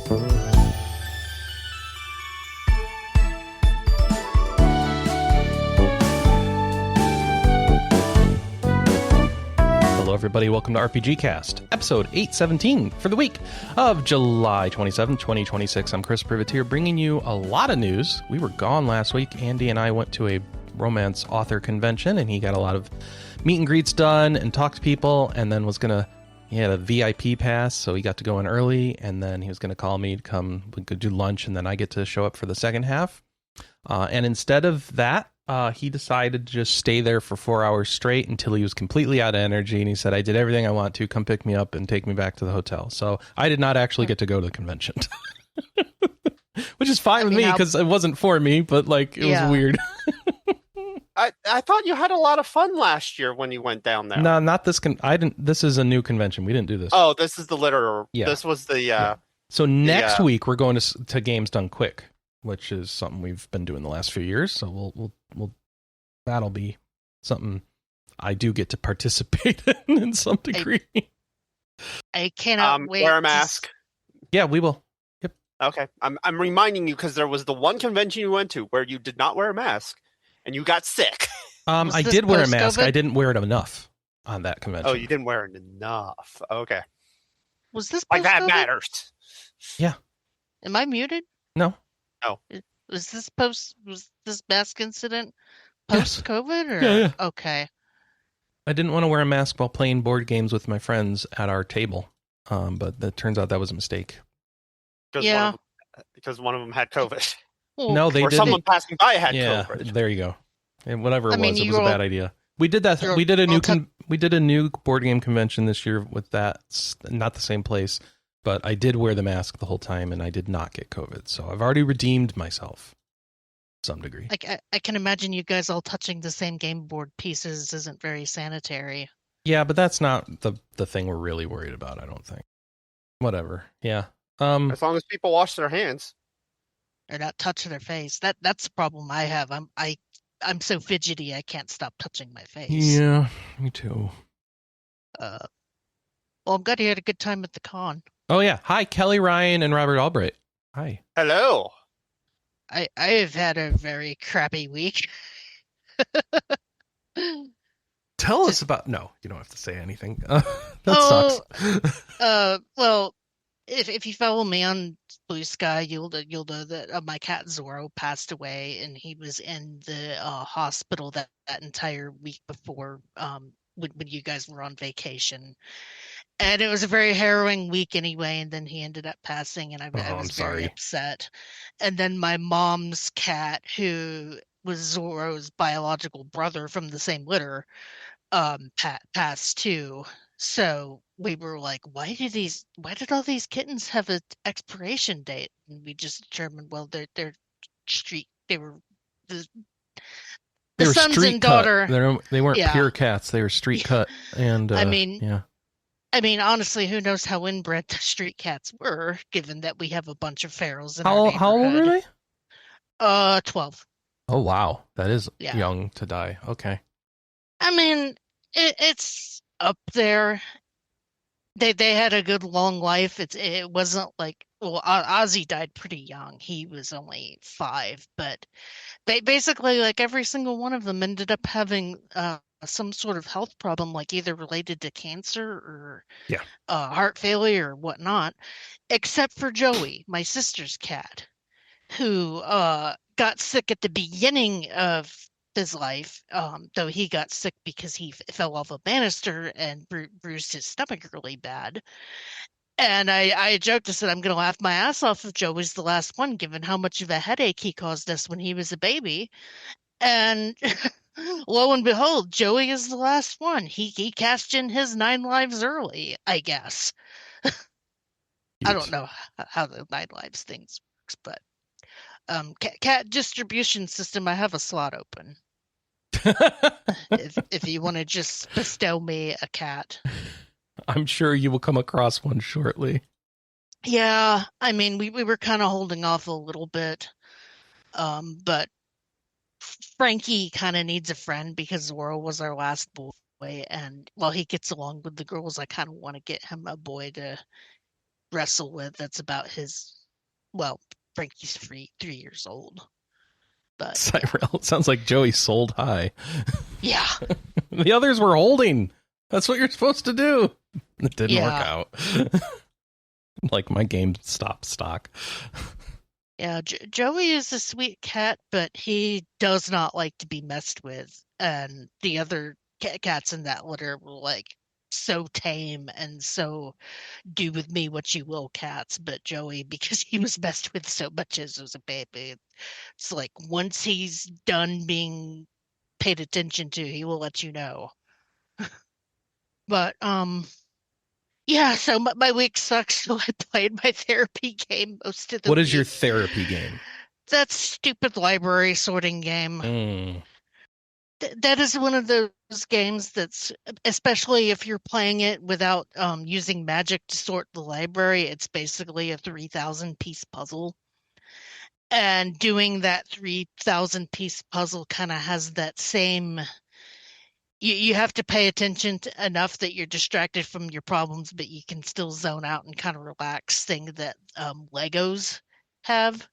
Hello, everybody. Welcome to RPG Cast, episode 817 for the week of July 27, 2026. I'm Chris Privateer, bringing you a lot of news. We were gone last week. Andi and I went to a romance author convention, and he got a lot of meet and greets done and talked to people, and then he had a VIP pass, so he got to go in early, and then he was going to call me to come, we could do lunch, and then I get to show up for the second half. And instead of that, he decided to just stay there for 4 hours straight until he was completely out of energy, and he said, I did everything I want to, come pick me up and take me back to the hotel. So I did not actually get to go to the convention. Which is fine with me, because it wasn't for me, but it was weird. I thought you had a lot of fun last year when you went down there. No, not this. I didn't. This is a new convention. We didn't do this. Oh, this is the literal. Yeah. This was the. Yeah. So next week we're going to Games Done Quick, which is something we've been doing the last few years. So we'll that'll be something I do get to participate in some degree. I cannot wait. Wear a mask. Yeah, we will. Yep. Okay, I'm reminding you because there was the one convention you went to where you did not wear a mask. And you got sick. I did wear a mask. I didn't wear it enough on that convention. Oh, you didn't wear it enough. Okay. Was this like that matters? Yeah. Am I muted? No. Oh. Was this mask incident post-COVID? Or? Yeah. Okay. I didn't want to wear a mask while playing board games with my friends at our table. But it turns out that was a mistake. Because one of them had COVID. No, they or didn't. Someone passing by had COVID. There you go. And whatever it was a bad idea. We did that. We did a new board game convention this year with that. Not the same place, but I did wear the mask the whole time, and I did not get COVID. So I've already redeemed myself to some degree. I can imagine you guys all touching the same game board pieces isn't very sanitary. Yeah, but that's not the thing we're really worried about, I don't think. Whatever. Yeah. As long as people wash their hands. Or not touching their face. That's the problem I have. I'm so fidgety I can't stop touching my face. Yeah, me too. Well, I'm glad you had a good time at the con. Oh yeah. Hi, Kelley, Ryan, and Robert Albright. Hi. Hello. I have had a very crappy week. Tell us about. No, you don't have to say anything. Sucks. Well, if you follow me on Blue Sky, you'll know that my cat Zorro passed away, and he was in the hospital that entire week before when you guys were on vacation. And it was a very harrowing week anyway, and then he ended up passing, and I was very upset. And then my mom's cat, who was Zorro's biological brother from the same litter, passed too. So we were like, why did all these kittens have an expiration date? And we just determined, well, they were the sons and daughter. They weren't pure cats. They were street cut. And I mean, honestly, who knows how inbred the street cats were, given that we have a bunch of ferals in our neighborhood. How old are they? 12. Oh, wow. That is young to die. Okay. I mean, it's up there. They had a good long life. It wasn't like, well, Ozzy died pretty young. He was only 5, but basically like every single one of them ended up having some sort of health problem, like either related to cancer or heart failure or whatnot, except for Joey, my sister's cat, who got sick at the beginning of his life, though he got sick because he fell off a banister and bruised his stomach really bad. And I joked, I said, I'm going to laugh my ass off if Joey's the last one, given how much of a headache he caused us when he was a baby. And lo and behold, Joey is the last one. He cashed in his 9 lives early, I guess. I don't know how the 9 lives things works, but cat distribution system, I have a slot open. if you want to just bestow me a cat. I'm sure you will come across one shortly. Yeah, I mean, we were kind of holding off a little bit, but Frankie kind of needs a friend because Zorro was our last boy, and while he gets along with the girls, I kind of want to get him a boy to wrestle with that's about his, well, Frankie's 3 years old. But Cyril, it sounds like Joey sold high. yeah. The others were holding. That's what you're supposed to do. It didn't work out. Like my GameStop stock. Yeah, Joey is a sweet cat, but he does not like to be messed with. And the other cats in that litter were like so tame and so do with me what you will cats. But Joey, because he was messed with so much as a baby, it's like once he's done being paid attention to, he will let you know. But yeah, so my week sucks. So I played my therapy game most of the What week. is your therapy game? That stupid library sorting game. That is one of those games that's, especially if you're playing it without using magic to sort the library, it's basically a 3,000 piece puzzle. And doing that 3,000 piece puzzle kind of has that same. You have to pay attention enough that you're distracted from your problems, but you can still zone out and kind of relax, thing that Legos have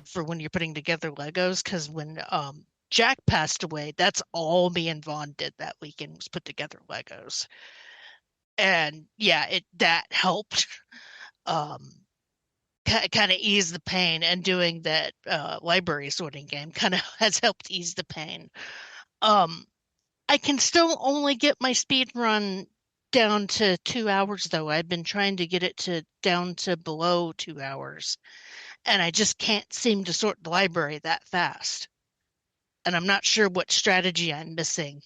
for when you're putting together Legos. Because when Jack passed away, that's all me and Vaughn did that weekend, was put together Legos. And yeah, that helped kind of ease the pain, and doing that library sorting game kind of has helped ease the pain. I can still only get my speed run down to 2 hours, though. I've been trying to get it down to below 2 hours, and I just can't seem to sort the library that fast. And I'm not sure what strategy I'm missing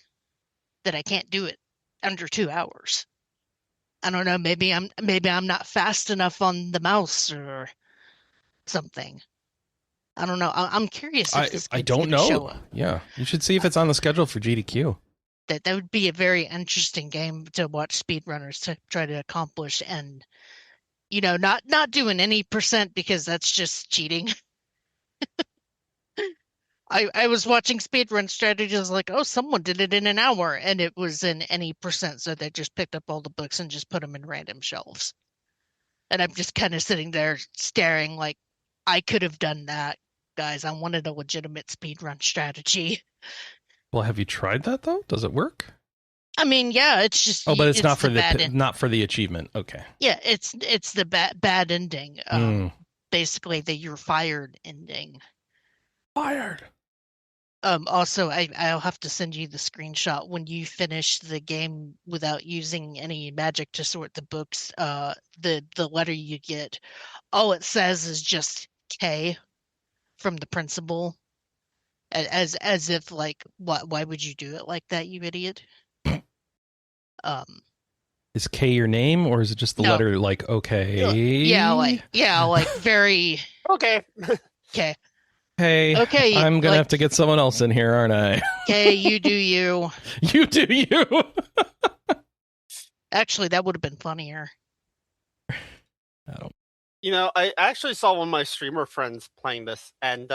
that I can't do it under 2 hours. I don't know. Maybe I'm not fast enough on the mouse or something. I don't know. I'm curious if this I game's don't gonna know. show up. Yeah, you should see if it's on the schedule for GDQ. That would be a very interesting game to watch speedrunners to try to accomplish, and not doing any percent, because that's just cheating. I was watching speedrun strategies like, oh, someone did it in an hour, and it was in any percent, so they just picked up all the books and just put them in random shelves. And I'm just kind of sitting there staring like, I could have done that, guys. I wanted a legitimate speedrun strategy. Well, have you tried that though? Does it work? I mean, yeah, it's just. Oh, but it's not for not for the achievement. Okay. Yeah, it's the bad ending. Basically, the you're fired ending. Fired. Also, I'll have to send you the screenshot when you finish the game without using any magic to sort the books. The letter you get, all it says is just K from the principal. As if like, why would you do it like that, you idiot? Is K your name, or is it just the letter like okay? Yeah, like very okay. Okay. Hey, okay, I'm gonna have to get someone else in here, aren't I? Okay, you do you. You do you. Actually, that would have been funnier. I don't. I actually saw one of my streamer friends playing this, and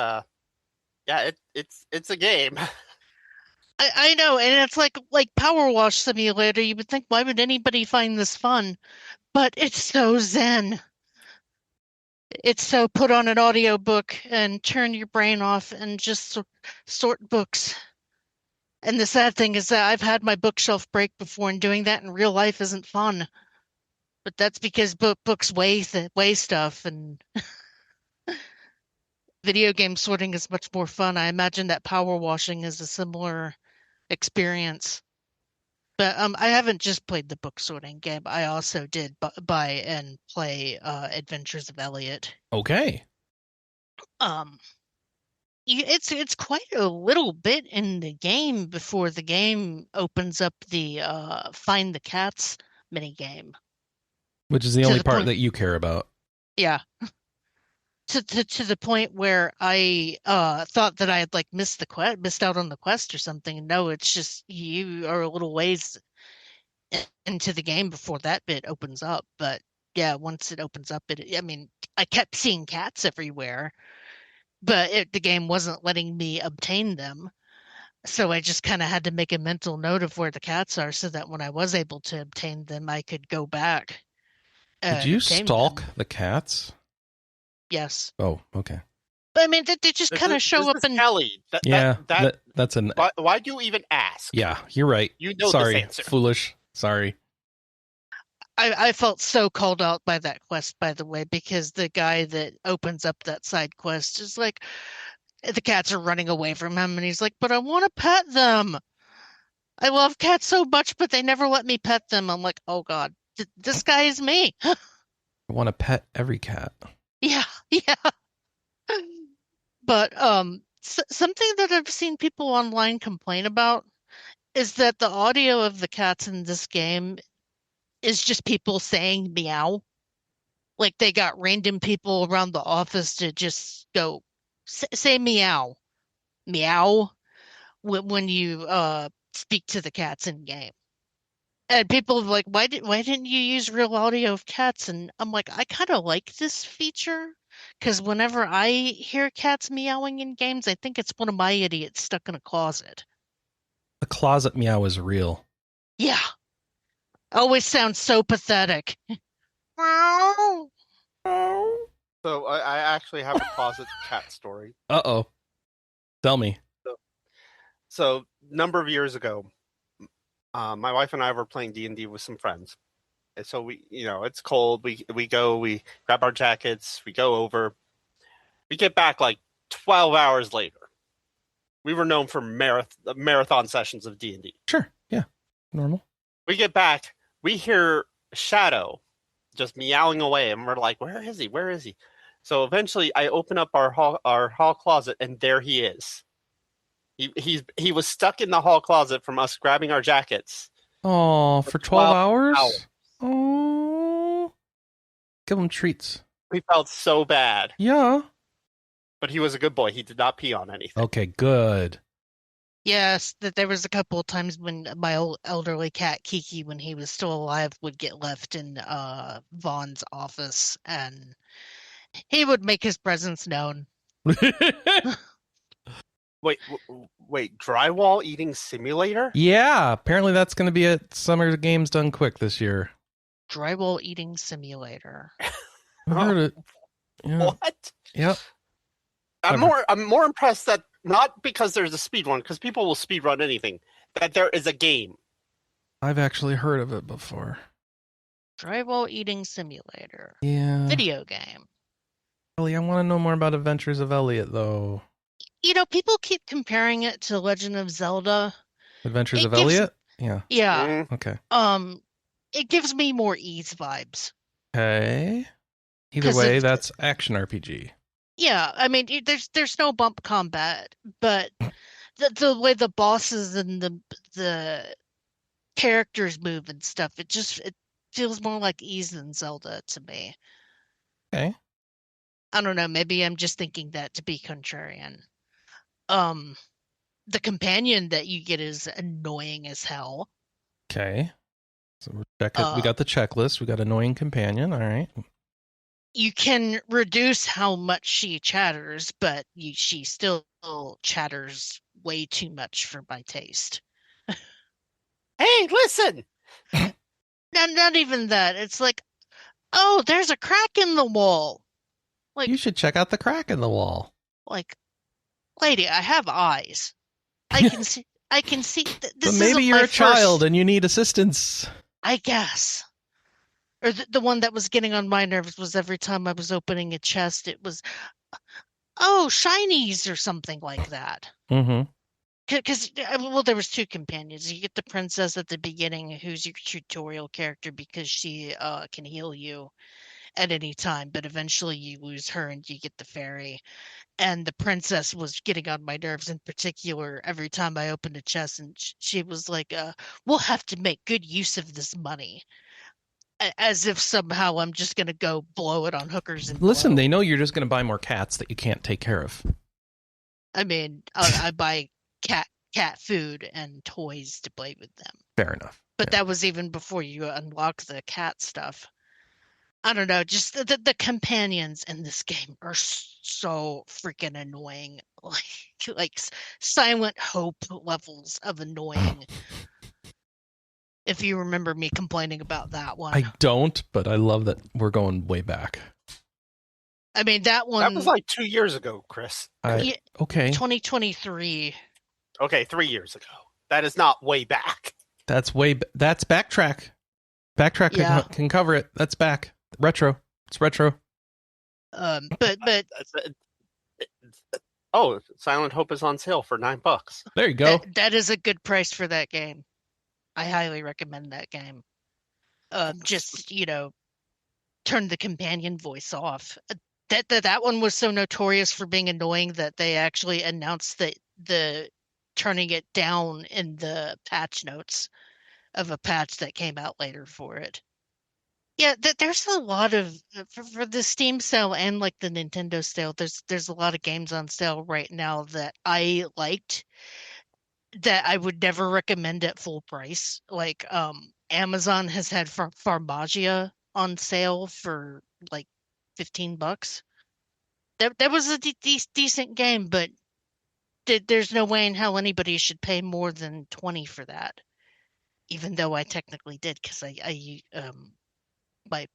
yeah, it's a game. I know, and it's like Power Wash Simulator. You would think, why would anybody find this fun? But it's so zen. It's so put on an audiobook and turn your brain off and just sort books. And the sad thing is that I've had my bookshelf break before, and doing that in real life isn't fun. But that's because books weigh stuff, and video game sorting is much more fun. I imagine that power washing is a similar experience. But I haven't just played the book sorting game. I also did buy and play Adventures of Elliot. Okay. It's quite a little bit in the game before the game opens up the Find the Cats mini game, which is the only part that you care about. Yeah. To the point where I thought that I had like missed out on the quest or something. No, it's just you are a little ways into the game before that bit opens up. But yeah, once it opens up, I kept seeing cats everywhere, but the game wasn't letting me obtain them. So I just kind of had to make a mental note of where the cats are, so that when I was able to obtain them, I could go back Did you tamed stalk them. the cats? Yes. Oh, okay. But I mean, they just kind of show up This is and Kelley. That's an... Why do you even ask? Yeah, you're right. You know Sorry, this answer. foolish. Sorry. I felt so called out by that quest, by the way, because the guy that opens up that side quest is like, the cats are running away from him, and he's like, but I want to pet them. I love cats so much, but they never let me pet them. I'm like, oh God, this guy is me. I want to pet every cat. Yeah, yeah. But something that I've seen people online complain about is that the audio of the cats in this game is just people saying meow. Like they got random people around the office to just go say meow, meow when you speak to the cats in game. And people are like, why didn't you use real audio of cats? And I'm like, I kind of like this feature because whenever I hear cats meowing in games, I think it's one of my idiots stuck in a closet. The closet meow is real. Yeah, always sounds so pathetic. Meow. So I actually have a closet cat story. Uh-oh. Tell me. So number of years ago, my wife and I were playing D&D with some friends. And so we, it's cold. We go, we grab our jackets, we go over. We get back like 12 hours later. We were known for marathon sessions of D&D. Sure. Yeah. Normal. We get back, we hear Shadow just meowing away, and we're like, where is he? Where is he? So eventually I open up our hall closet, and there he is. He was stuck in the hall closet from us grabbing our jackets. Oh, for 12 hours? hours. Oh. Give him treats. We felt so bad. Yeah. But he was a good boy. He did not pee on anything. Okay, good. Yes, that there was a couple of times when my old elderly cat Kiki, when he was still alive, would get left in Vaughn's office, and he would make his presence known. Wait, drywall eating simulator? Yeah, apparently that's going to be at Summer Games Done Quick this year. Drywall eating simulator. I heard it. Yeah. What? Yep. I'm more impressed that not because there's a speed run, because people will speed run anything, that there is a game. I've actually heard of it before. Drywall eating simulator. Yeah. Video game. Ellie, I want to know more about Adventures of Elliot, though. People keep comparing it to Legend of Zelda. Adventures of Elliot? Yeah. Yeah. Okay. It gives me more Ease vibes. Okay. Either way, that's action RPG. Yeah, I mean, there's no bump combat, but the way the bosses and the characters move and stuff, it feels more like Ease than Zelda to me. Okay. I don't know, maybe I'm just thinking that to be contrarian. The companion that you get is annoying as hell. Okay. So we got the checklist. We got annoying companion. All right. You can reduce how much she chatters, but she still chatters way too much for my taste. Hey, listen! Not even that. It's like, oh, there's a crack in the wall. Like, you should check out the crack in the wall. Like, lady, I have eyes. I can see. I can see. This but maybe you're a child and you need assistance. I guess. Or the one that was getting on my nerves was every time I was opening a chest, it was, oh, shinies or something like that. Mm-hmm. Because, well, there was two companions. You get the princess at the beginning, who's your tutorial character because she can heal you at any time. But eventually you lose her and you get the fairy. And the princess was getting on my nerves in particular every time I opened a chest. And she was like, we'll have to make good use of this money. As if somehow I'm just going to go blow it on hookers and listen, they know you're just going to buy more cats that you can't take care of. I mean, I buy cat food and toys to play with them. Fair enough. But that was even before you unlock the cat stuff. I don't know, just the companions in this game are so freaking annoying. Like Silent Hope levels of annoying. if you remember me complaining about that one. I don't, but I love that we're going way back. I mean, that one... That was like 2 years ago, Chris. Yeah, Okay. 2023. Okay, 3 years ago. That is not way back. That's backtrack. Backtrack can cover it. That's back. Retro. It's retro. But Oh, Silent Hope is on sale for $9. There you go. That is a good price for that game. I highly recommend that game. Just, turn the companion voice off. That one was so notorious for being annoying that they actually announced that the turning it down in the patch notes of a patch that came out later for it. Yeah, there's a lot of for the Steam sale and like the Nintendo sale. There's a lot of games on sale right now that I liked that I would never recommend at full price. Like Amazon has had Farmagia on sale for like $15. That was a decent game, but there's no way in hell anybody should pay more than $20 for that. Even though I technically did, because my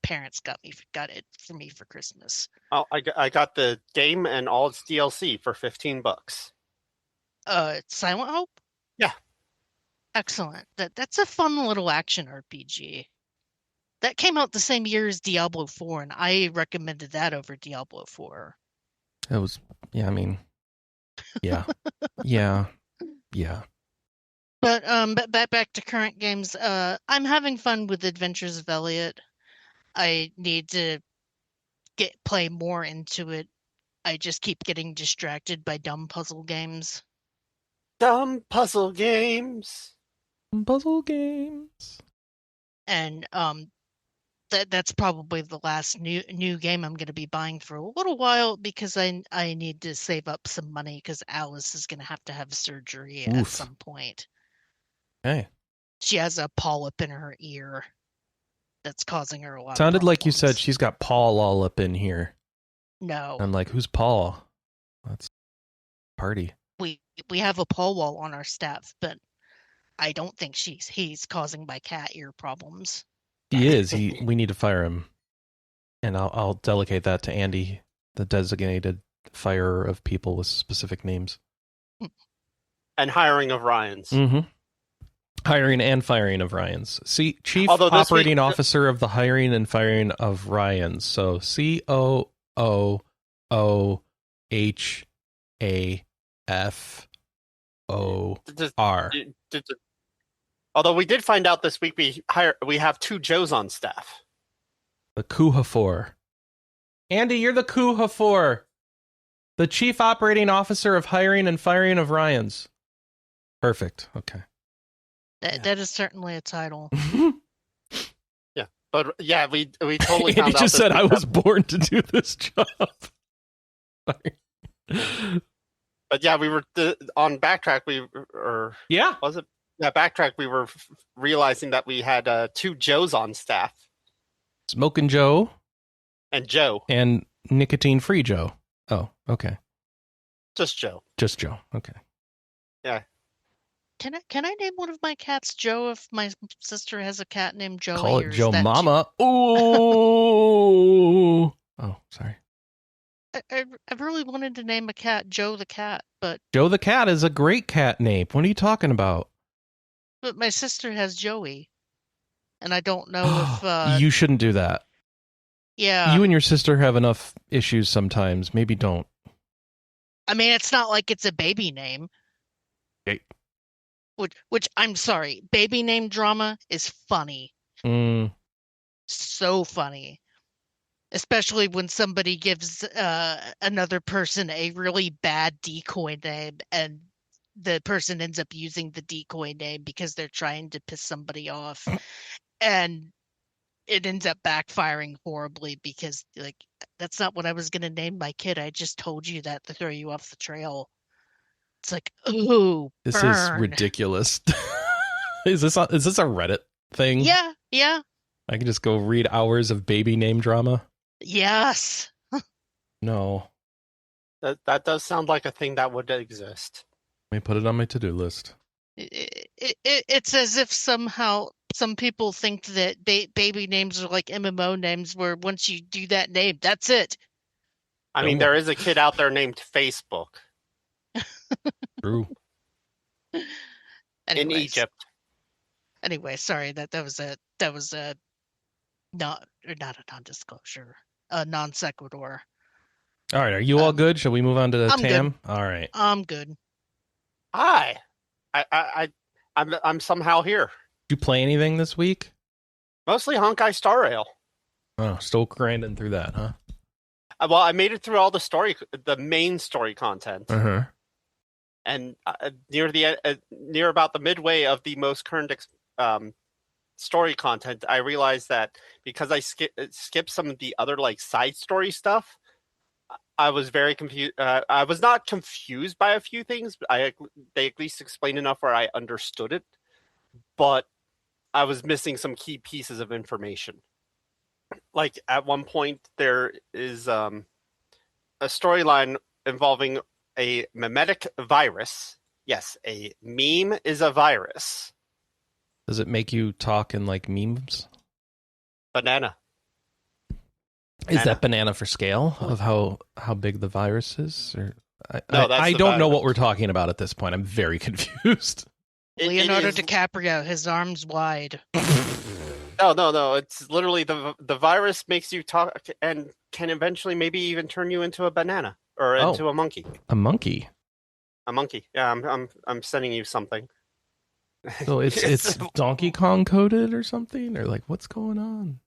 parents got it for me for Christmas. Oh, I got the game and all its DLC for $15. Silent Hope? Yeah. Excellent. That's a fun little action RPG. That came out the same year as Diablo 4, and I recommended that over Diablo 4. It was, yeah, I mean, yeah. Yeah. But back to current games. I'm having fun with Adventures of Elliot. I need to play more into it. I just keep getting distracted by dumb puzzle games. Dumb puzzle games. And that's probably the last new game I'm going to be buying for a little while because I need to save up some money because Alice is going to have surgery at some point. Hey. She has a polyp in her ear that's causing her a lot Sounded of like you problems. said she's got Paul all up in here. No. I'm like, who's Paul? That's party. We have a Paul wall on our staff, but I don't think he's causing my cat ear problems. He is. We need to fire him. And I'll delegate that to Andi, the designated firer of people with specific names. And hiring of Ryans. Mm-hmm. Hiring and firing of Ryans. See, Chief Although Operating Officer of the Hiring and Firing of Ryans. So COOOHAFOR. Although we did find out this week we have 2 Joes on staff. The COOOHAFOR. Andi, you're the COOOHAFOR. The Chief Operating Officer of Hiring and Firing of Ryans. Perfect. Okay. That is certainly a title. Yeah, but yeah, we totally found Andy out. just said I was born to do this job. But yeah, we were on Backtrack. Yeah, was it? Yeah, Backtrack. We were realizing that we had 2 Joes on staff. Smoking Joe and Joe and nicotine free Joe. Oh, okay. Just Joe. Just Joe. Okay. Yeah. Can I name one of my cats Joe if my sister has a cat named Joey? Call it Joe Mama. Ooh. Oh, sorry. I really wanted to name a cat Joe the cat, but Joe the cat is a great cat name. What are you talking about? But my sister has Joey, and I don't know if you shouldn't do that. Yeah. You and your sister have enough issues sometimes. Maybe don't. I mean, it's not like it's a baby name. Okay. Which I'm sorry, baby name drama is funny. So funny. Especially when somebody gives another person a really bad decoy name and the person ends up using the decoy name because they're trying to piss somebody off. And it ends up backfiring horribly because, like, that's not what I was going to name my kid. I just told you that to throw you off the trail. It's like, ooh, this burn. is ridiculous. Is this a Reddit thing? Yeah. I can just go read hours of baby name drama. Yes. No. That does sound like a thing that would exist. Let me put it on my to-do list. it's as if somehow some people think that baby names are like MMO names, where once you do that name, that's it. I mean, there is a kid out there named Facebook. True. In Egypt. Anyway, sorry, that was a not a non-disclosure, a non sequitur. All right, are you all good? Shall we move on to I'm Tam? good. All right. I'm good. Hi. I'm somehow here. Did you play anything this week? Mostly Honkai Star Rail. Oh, still grinding through that, huh? Well, I made it through all the main story content. Uh-huh. And near about the midway of the most current story content, I realized that because I skipped some of the other like side story stuff, I was very confused. I was not confused by a few things, but they at least explained enough where I understood it. But I was missing some key pieces of information. Like at one point, there is a storyline involving a memetic virus. Yes, a meme is a virus. Does it make you talk in like memes? Banana. Is that banana for scale of how big the virus is? Or No, that's I the don't know virus. what we're talking about at this point. I'm very confused. Leonardo It is- DiCaprio, his arms wide. No. It's literally the virus makes you talk and can eventually maybe even turn you into a banana or into a monkey. A monkey. A monkey. Yeah, I'm sending you something. So it's Donkey Kong coded or something, or like what's going on?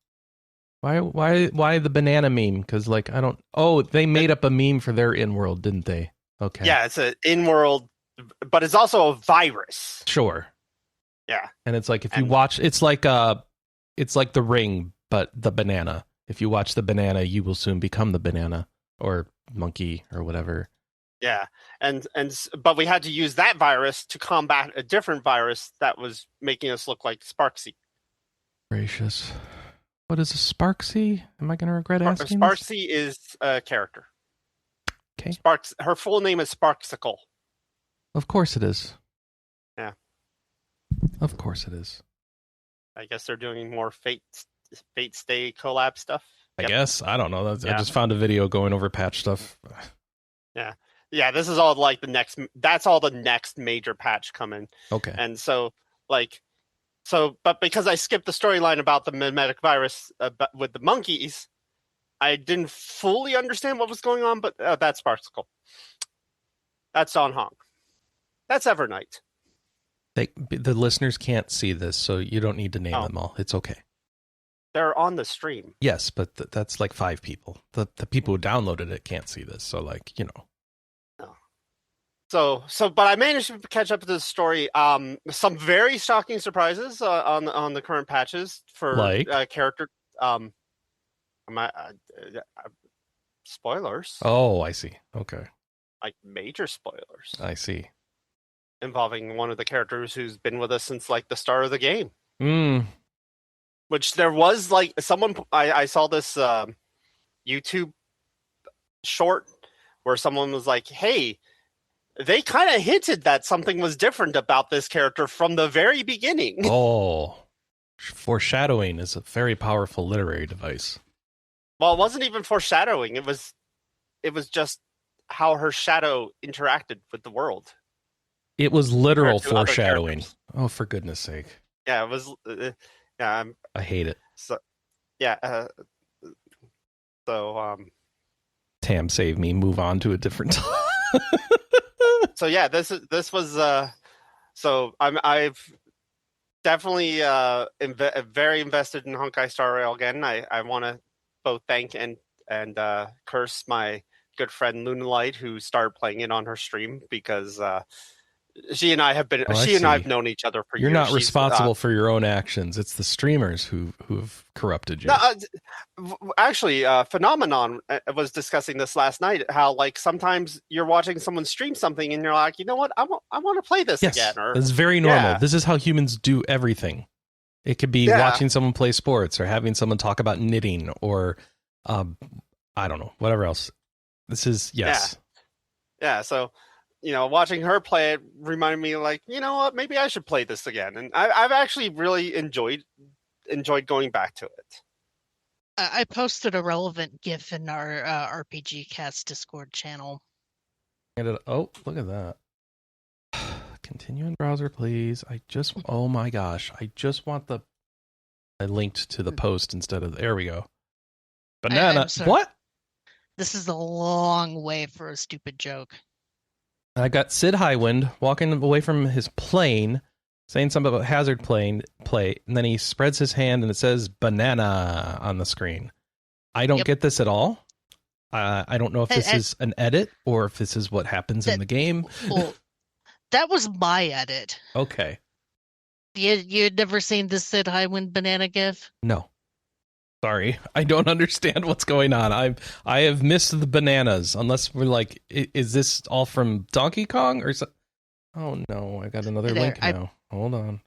Why the banana meme? Because like I don't. Oh, they made up a meme for their in-world, didn't they? Okay. Yeah, it's an in-world, but it's also a virus. Sure. Yeah. And it's like if you watch, it's like The Ring, but the banana. If you watch the banana, you will soon become the banana or monkey or whatever. Yeah, but we had to use that virus to combat a different virus that was making us look like Sparksy. Gracious. What is a Sparksy? Am I going to regret asking? Sparksy is a character. Okay. Her full name is Sparksicle. Of course it is. Yeah. Of course it is. I guess they're doing more Fate Stay collab stuff. I guess. I don't know. I just found a video going over patch stuff. Yeah, this is all like that's all the next major patch coming. Okay. And but because I skipped the storyline about the memetic virus with the monkeys, I didn't fully understand what was going on, but that's Sparksicle. That's Don Hong. That's Evernight. The listeners can't see this, so you don't need to name them all. It's okay. They're on the stream. Yes, but that's like 5 people. The people who downloaded it can't see this, so like, you know. But I managed to catch up to the story. Some very shocking surprises on the current patches for like character. Spoilers. Oh, I see. Okay. Like major spoilers. I see. Involving one of the characters who's been with us since like the start of the game. Which there was like someone. I saw this YouTube short where someone was like, "Hey." They kind of hinted that something was different about this character from the very beginning. Oh, foreshadowing is a very powerful literary device. Well, it wasn't even foreshadowing. It was just how her shadow interacted with the world. It was literal foreshadowing. Oh, for goodness sake. Yeah, it was. I hate it. So, yeah. Tam, save me. Move on to a different time. So yeah, this was so I've definitely very invested in Honkai Star Rail again. I want to both thank and curse my good friend Lunalight, who started playing it on her stream, because she and I have been I've known each other for years. You're not responsible for your own actions. It's the streamers who've corrupted you. No, actually, Phenomenon was discussing this last night. How like sometimes you're watching someone stream something and you're like, you know what, I want to play this again. Or it's very normal. Yeah. This is how humans do everything. It could be watching someone play sports or having someone talk about knitting or I don't know, whatever else. This is Yeah. So watching her play it reminded me, like, you know what, maybe I should play this again. And I've actually really enjoyed going back to it. I posted a relevant GIF in our RPG Cast Discord channel. Oh, look at that. Continue in browser, please. Oh my gosh. I just want I linked to the post instead of, there we go. Banana. What? This is a long way for a stupid joke. I got Sid Highwind walking away from his plane, saying something about hazard play, and then he spreads his hand and it says banana on the screen. I don't get this at all. I don't know if this is an edit or if this is what happens in the game. Well, that was my edit. Okay. You'd never seen the Sid Highwind banana GIF? No. Sorry, I don't understand what's going on. I have missed the bananas. Unless we're like, is this all from Donkey Kong or so? Oh no, I got another link now. Hold on.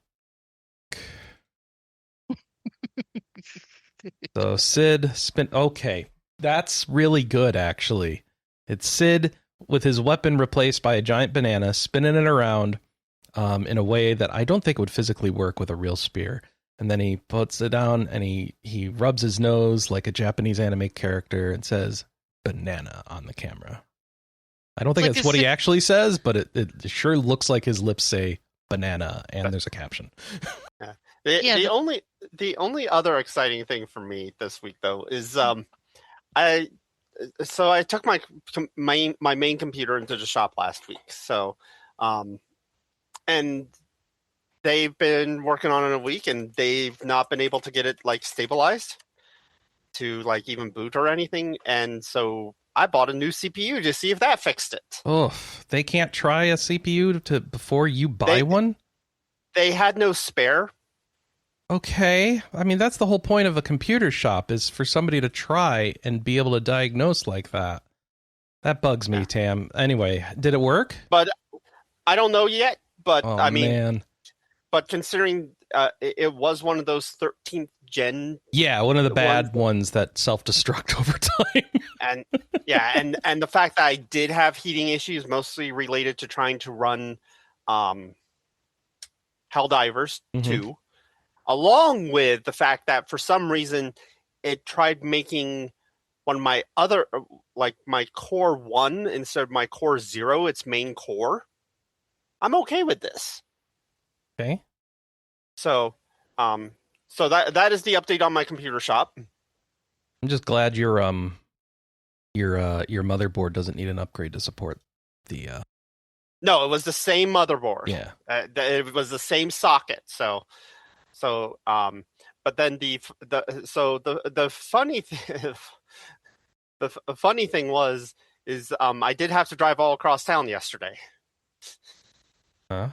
So Sid spin. Okay, that's really good actually. It's Sid with his weapon replaced by a giant banana, spinning it around in a way that I don't think would physically work with a real spear. And then he puts it down and he rubs his nose like a Japanese anime character and says banana on the camera. I don't think that's what he actually says, but it sure looks like his lips say banana and there's a caption. The only other exciting thing for me this week though is I took my main computer into the shop last week. So and they've been working on it a week and they've not been able to get it like stabilized to like even boot or anything. And so I bought a new CPU to see if that fixed it. Oh, they can't try a CPU before you buy one? They had no spare. Okay. I mean, that's the whole point of a computer shop is for somebody to try and be able to diagnose like that. That bugs me, Tam. Anyway, did it work? But I don't know yet. But man. But considering it was one of those 13th gen, one of the bad ones that self-destruct over time, and the fact that I did have heating issues, mostly related to trying to run Helldivers 2, along with the fact that for some reason it tried making one of my other, like my core 1 instead of my core 0, its main core. I'm okay with this. Okay. So that is the update on my computer shop. I'm just glad your motherboard doesn't need an upgrade to support the. No, it was the same motherboard. Yeah. It was the same socket. So, but then the funny thing, the funny thing is I did have to drive all across town yesterday. Huh?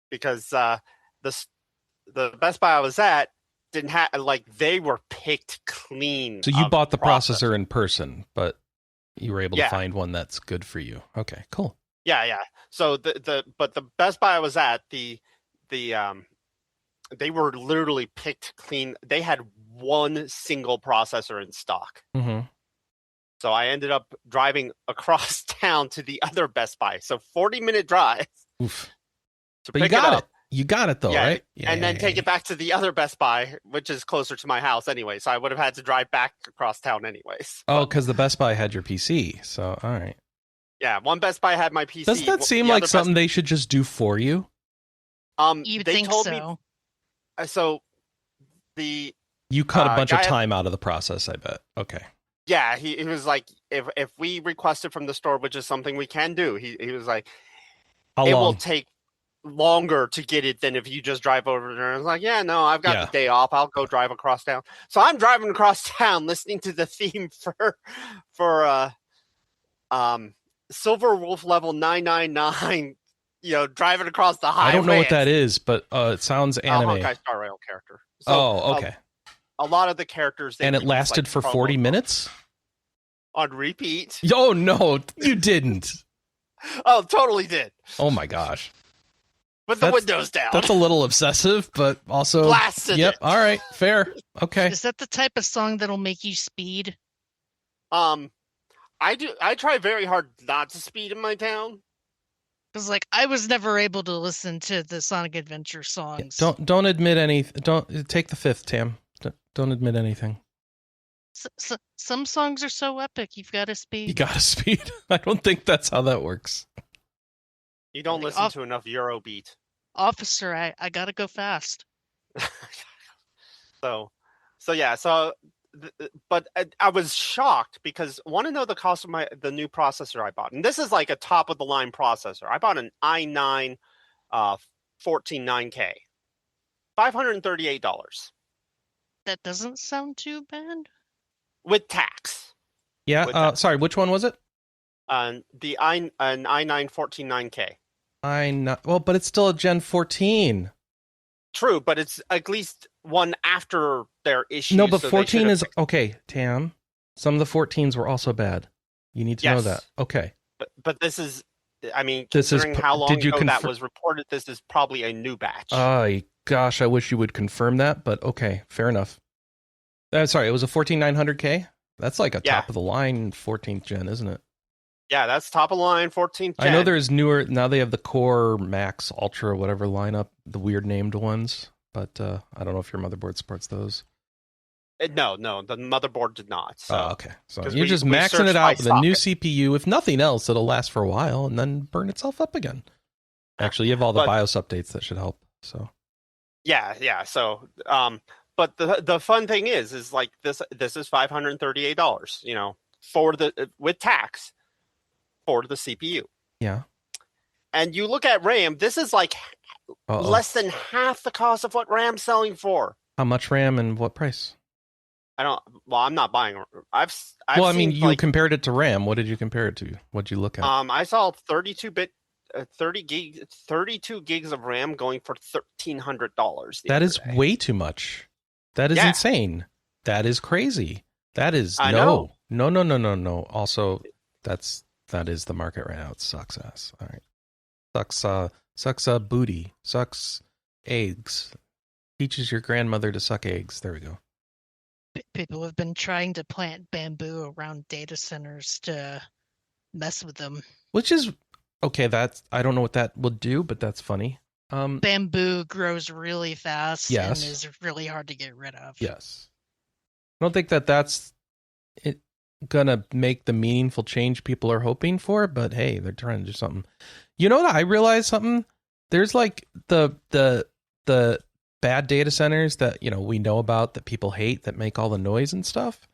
Because the Best Buy I was at didn't have, like, they were picked clean. So you bought the processor in person, but you were able to find one that's good for you. Okay, cool. Yeah. So the Best Buy I was at, they were literally picked clean. They had one single processor in stock. Mm-hmm. So I ended up driving across town to the other Best Buy. So 40-minute drive. Oof. But you got it. You got it though, right? Yeah, and then take it back to the other Best Buy, which is closer to my house anyway. So I would have had to drive back across town anyways. Oh, because the Best Buy had your PC. So, all right. Yeah, one Best Buy had my PC. Doesn't that seem like something they should just do for you? You think so? You cut a bunch of time out of the process, I bet. Okay. Yeah, he was like, if we request it from the store, which is something we can do, he was like, How long? Will take longer to get it than if you just drive over there. I was like, yeah, no, I've got the day off. I'll go drive across town. So I'm driving across town listening to the theme for Silver Wolf level 999, driving across the highway. I don't know what that is, but it sounds anime. Honkai Star Rail character. So, okay. A lot of the characters. And it lasted for 40 minutes? On repeat. Oh, no, you didn't. Oh, totally did. Oh, my gosh. With the windows down. That's a little obsessive, but also... Blasted it. All right. Fair. Okay. Is that the type of song that'll make you speed? I try very hard not to speed in my town. Because like I was never able to listen to the Sonic Adventure songs. Don't admit any. Don't take the fifth, Tam. Don't admit anything. Some songs are so epic, you've got to speed. You gotta speed. I don't think that's how that works. You don't listen to enough Eurobeat. Officer, I gotta go fast. But I was shocked because I want to know the cost of the new processor I bought. And this is like a top of the line processor. I bought an i9 149K. $538. That doesn't sound too bad. With tax. Yeah, sorry, which one was it? An i9 149K. Well, but it's still a Gen 14. True, but it's at least one after their issue. No, but 14 is okay, Tam. Some of the 14s were also bad. You need to know that. Okay. But this is, I mean, considering how long ago that was reported, this is probably a new batch. Gosh, I wish you would confirm that, but okay, fair enough. Sorry, it was a 14900K? That's like a top of the line 14th gen, isn't it? Yeah, that's top of the line 14th gen. I know there's newer, now they have the Core Max Ultra whatever lineup, the weird named ones, but I don't know if your motherboard supports those. No, the motherboard did not. So. Okay. So you're just maxing it out with a new CPU. If nothing else, it'll last for a while and then burn itself up again. Actually, you have all the BIOS updates that should help. So. Yeah. So, but the fun thing is like this is $538, for with tax for the CPU. Yeah. And you look at RAM, this is like less than half the cost of what RAM's selling for. How much RAM and what price? I'm not buying. You compared it to RAM. What did you compare it to? What'd you look at? I saw 32 gigs of RAM going for $1,300. That is way too much. That is insane. That is crazy. That is know. No. Also, that is the market right now. It sucks ass. All right. Sucks booty. Sucks eggs. Teaches your grandmother to suck eggs. There we go. People have been trying to plant bamboo around data centers to mess with them. Which is okay. I don't know what that will do, but that's funny. Bamboo grows really fast and yes. is really hard to get rid of. Yes. I don't think that's gonna make the meaningful change people are hoping for, but hey, they're trying to do something. You know what? I realized something. There's like the bad data centers that we know about that people hate that make all the noise and stuff.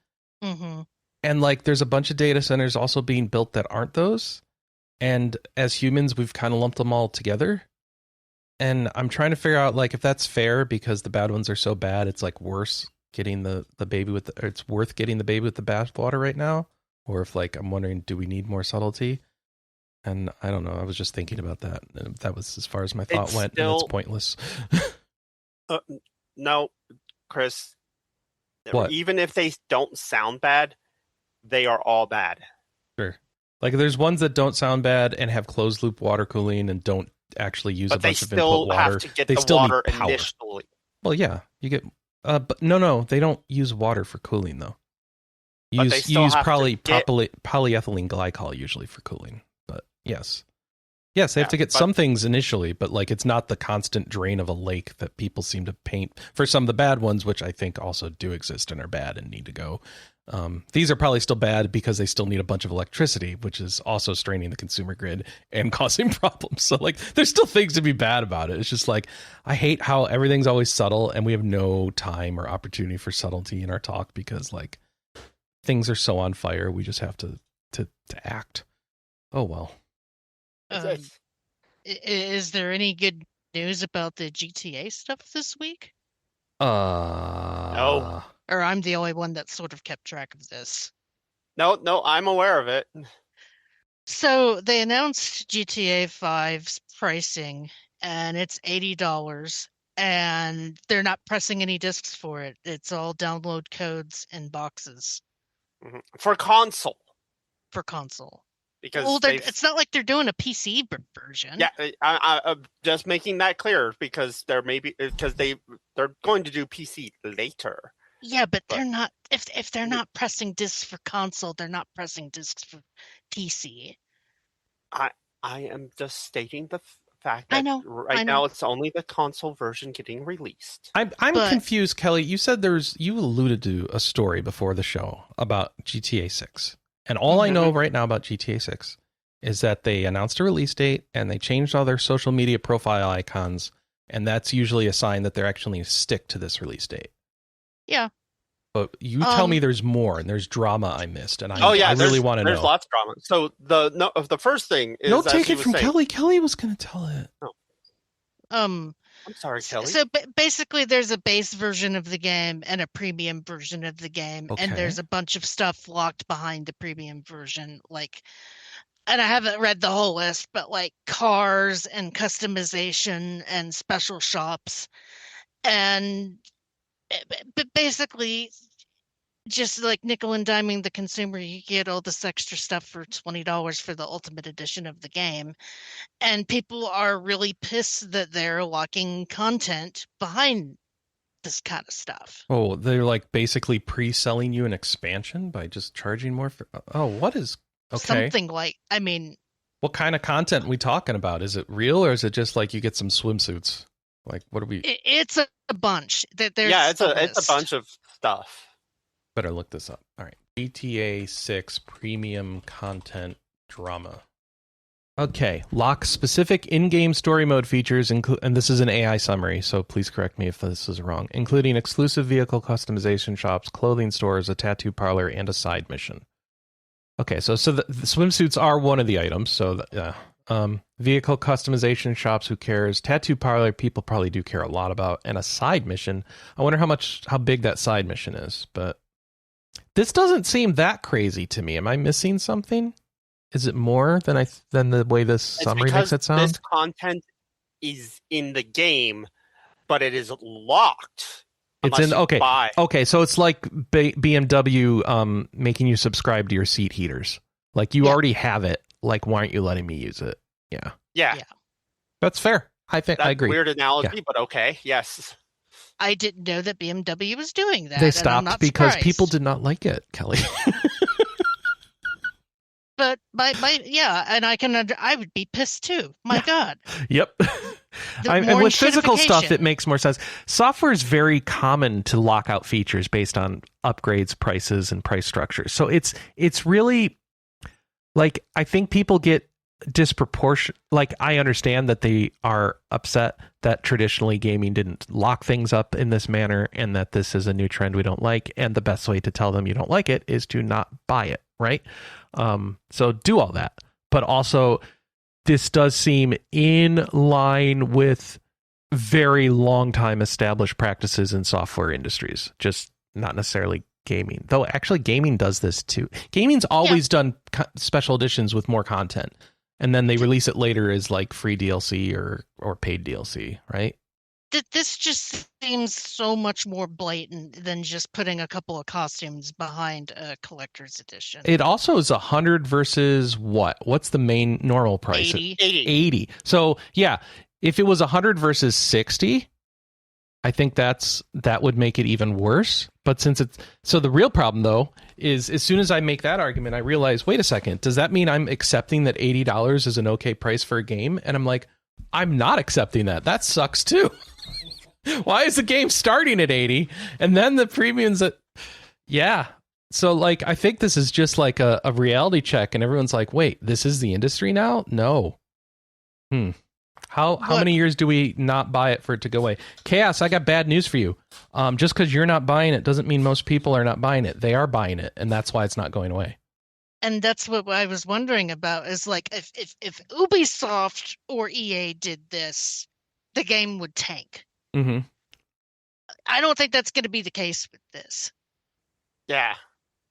Mm-hmm. And like there's a bunch of data centers also being built that aren't those. And as humans, we've kind of lumped them all together. And I'm trying to figure out like if that's fair because the bad ones are so bad, it's like worse getting the baby it's worth getting the baby with the bathwater right now. Or if like I'm wondering, do we need more subtlety? And I don't know. I was just thinking about that. And that was as far as my thought went. And it's pointless. No, Chris. What? Even if they don't sound bad, they are all bad. Sure. Like there's ones that don't sound bad and have closed loop water cooling and don't actually use a bunch of input water. They still need power initially. Well, yeah, you get. But no, they don't use water for cooling though. You use probably polyethylene glycol usually for cooling. But yes, they have to get some things initially, but like it's not the constant drain of a lake that people seem to paint for some of the bad ones, which I think also do exist and are bad and need to go. These are probably still bad because they still need a bunch of electricity, which is also straining the consumer grid and causing problems. So like there's still things to be bad about it. It's just like I hate how everything's always subtle and we have no time or opportunity for subtlety in our talk because like things are so on fire. We just have to act. Oh well. Is there any good news about the GTA stuff this week? No. Or I'm the only one that sort of kept track of this. No, I'm aware of it. So they announced GTA 5's pricing, and it's $80, and they're not pressing any discs for it. It's all download codes and boxes. Mm-hmm. For console. Because it's not like they're doing a PC version. Yeah, I'm just making that clear because they're going to do PC later. Yeah, but they're not. If they're not pressing discs for console, they're not pressing discs for PC. I am just stating the fact I that know, right I know. now it's only the console version getting released. I'm But- confused, Kelley. You said you alluded to a story before the show about GTA 6. And all I know right now about GTA 6 is that they announced a release date and they changed all their social media profile icons. And that's usually a sign that they're actually going to stick to this release date. Yeah. But you tell me there's more and there's drama I missed. And I really want to know. There's lots of drama. So the first thing is... No, take it from Kelley. Kelley was going to tell it. Oh. I'm sorry, Kelley. So basically, there's a base version of the game and a premium version of the game, and there's a bunch of stuff locked behind the premium version, and I haven't read the whole list, but like cars and customization and special shops, and basically just like nickel and diming the consumer. You get all this extra stuff for $20 for the ultimate edition of the game. And people are really pissed that they're locking content behind this kind of stuff. Oh, they're like basically pre-selling you an expansion by just charging more for... Oh, what is... Okay. Something like, I mean... What kind of content are we talking about? Is it real or is it just like you get some swimsuits? Like, what are we... It's a bunch. There's it's a bunch of stuff. Better look this up. All right. GTA 6 premium content drama. Okay. Lock specific in-game story mode features, and this is an AI summary, so please correct me if this is wrong, including exclusive vehicle customization shops, clothing stores, a tattoo parlor, and a side mission. Okay, so the swimsuits are one of the items. So, vehicle customization shops, who cares? Tattoo parlor, people probably do care a lot about, and a side mission. I wonder how big that side mission is, but this doesn't seem that crazy to me. Am I missing something? Is it more than the way this summary makes it sound? This content is in the game, but it is locked. It's in okay. So it's like BMW making you subscribe to your seat heaters. Like you already have it. Like why aren't you letting me use it? Yeah. That's fair. I agree. Weird analogy, but okay. Yes. I didn't know that BMW was doing that. They stopped because people did not like it, Kelley. But and I would be pissed too. My God. Yep. And with physical stuff, it makes more sense. Software is very common to lock out features based on upgrades, prices, and price structures. So it's really like I think people get disproportionate. Like I understand that they are upset that traditionally gaming didn't lock things up in this manner, and that this is a new trend we don't like. And the best way to tell them you don't like it is to not buy it, right? So do all that, but also this does seem in line with very long time established practices in software industries, just not necessarily gaming. Though actually gaming does this too. Gaming's always done special editions with more content, and then they release it later as like free DLC or paid DLC, right? This just seems so much more blatant than just putting a couple of costumes behind a collector's edition. It also is 100 versus what? What's the main normal price? 80. So yeah, if it was 100 versus 60, I think that would make it even worse. But so the real problem though is as soon as I make that argument, I realize, wait a second, does that mean I'm accepting that $80 is an okay price for a game? And I'm like, I'm not accepting that. That sucks too. Why is the game starting at 80 and then the premiums at... Yeah. So like, I think this is just like a reality check and everyone's like, wait, this is the industry now? No. How many years do we not buy it for it to go away? Chaos, I got bad news for you. Just because you're not buying it doesn't mean most people are not buying it. They are buying it, and that's why it's not going away. And that's what I was wondering about is like if Ubisoft or EA did this, the game would tank. Mm-hmm. I don't think that's going to be the case with this. Yeah.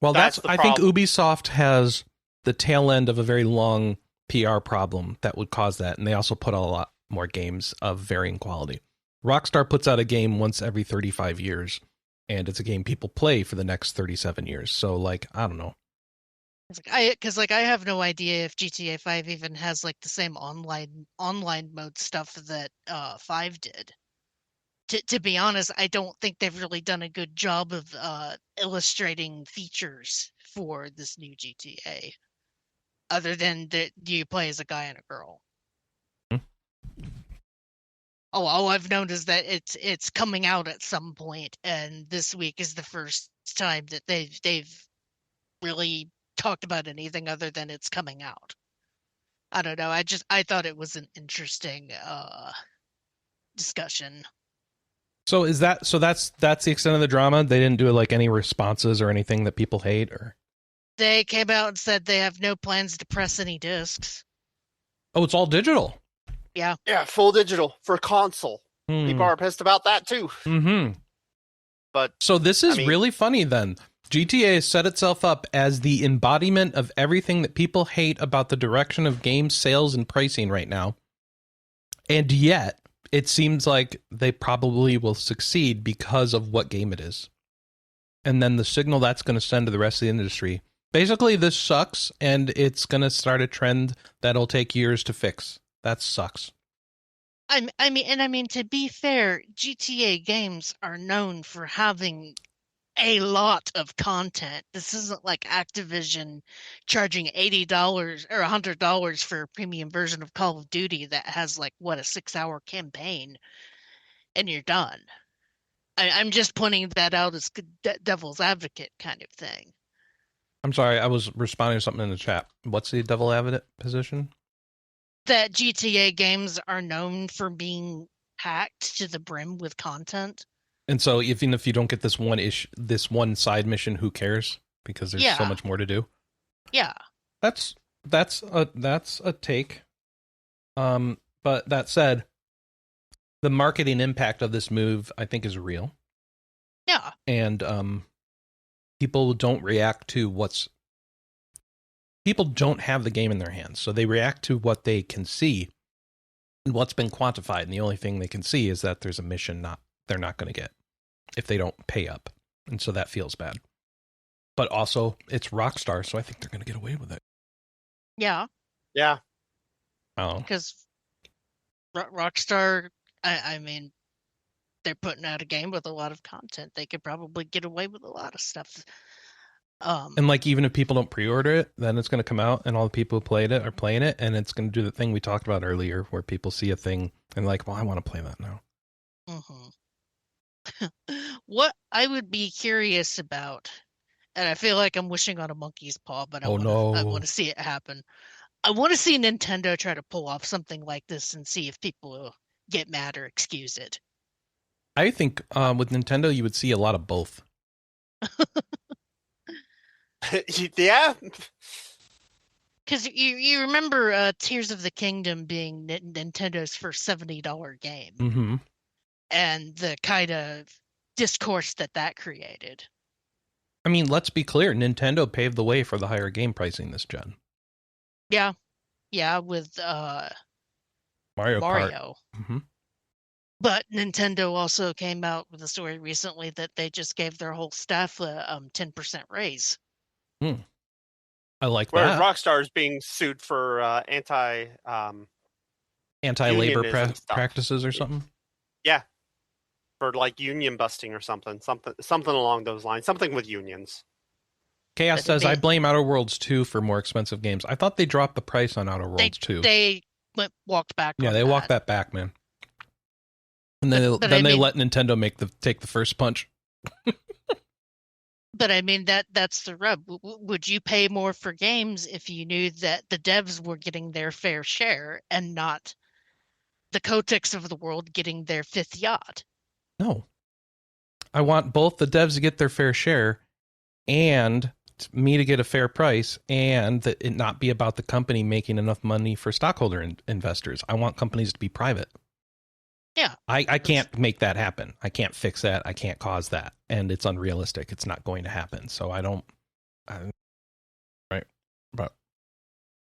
Well, I think Ubisoft has the tail end of a very long PR problem that would cause that, and they also put out a lot more games of varying quality. Rockstar puts out a game once every 35 years, and it's a game people play for the next 37 years. So, like, I don't know. Because I have no idea if GTA 5 even has like the same online mode stuff that 5 did. To be honest, I don't think they've really done a good job of illustrating features for this new GTA. other than that you play as a guy and a girl. All I've known is that it's coming out at some point, and this week is the first time that they've really talked about anything other than it's coming out. I don't know. I thought it was an interesting discussion. So that's the extent of the drama? They didn't do like any responses or anything that people hate, or They came out and said they have no plans to press any discs. oh, it's all digital. Yeah. Yeah, full digital for console. People are pissed about that too. Mm-hmm. But so this is really funny then. GTA has set itself up as the embodiment of everything that people hate about the direction of game sales and pricing right now. And yet, it seems like they probably will succeed because of what game it is. And then the signal that's going to send to the rest of the industry. Basically, this sucks, and it's going to start a trend that'll take years to fix. That sucks. I mean, to be fair, GTA games are known for having a lot of content. This isn't like Activision charging $80 or $100 for a premium version of Call of Duty that has like a 6-hour campaign, and you're done. I'm just pointing that out as devil's advocate kind of thing. I'm sorry, I was responding to something in the chat. What's the devil advocate position? That GTA games are known for being packed to the brim with content. And so even if you don't get this one side mission, who cares? Because there's so much more to do. Yeah. That's a take. But that said, the marketing impact of this move, I think, is real. Yeah. And people don't react to people don't have the game in their hands, so they react to what they can see and what's been quantified. And the only thing they can see is that there's a mission they're not going to get if they don't pay up. And so that feels bad. But also, it's Rockstar, so I think they're going to get away with it. Yeah. Yeah. Oh. Because Rockstar, I mean, they're putting out a game with a lot of content. They could probably get away with a lot of stuff. And like, even if people don't pre-order it, then it's going to come out and all the people who played it are playing it, and it's going to do the thing we talked about earlier where people see a thing and like, well, I want to play that now. Mm-hmm. What I would be curious about, and I feel like I'm wishing on a monkey's paw, but I want to see it happen. I want to see Nintendo try to pull off something like this and see if people will get mad or excuse it. I think with Nintendo, you would see a lot of both. Yeah. Because you remember Tears of the Kingdom being Nintendo's first $70 game. Mm-hmm. And the kind of discourse that created. I mean, let's be clear. Nintendo paved the way for the higher game pricing this gen. Yeah. Yeah, with Mario Kart. Mm-hmm. But Nintendo also came out with a story recently that they just gave their whole staff a 10% raise. I like Where that. Rockstar is being sued for anti-labor practices or something. Yeah, for like union busting or something along those lines. Something with unions. Chaos says, I blame Outer Worlds 2 for more expensive games. I thought they dropped the price on Outer Worlds 2. They walked back. Yeah, they walked that back, man. And then they let Nintendo take the first punch. But I mean, that's the rub. Would you pay more for games if you knew that the devs were getting their fair share and not the Kotiks of the world getting their fifth yacht? No. I want both the devs to get their fair share and me to get a fair price, and that it not be about the company making enough money for stockholder investors. I want companies to be private. Yeah. I can't make that happen. I can't fix that. I can't cause that. And it's unrealistic. It's not going to happen. So right. But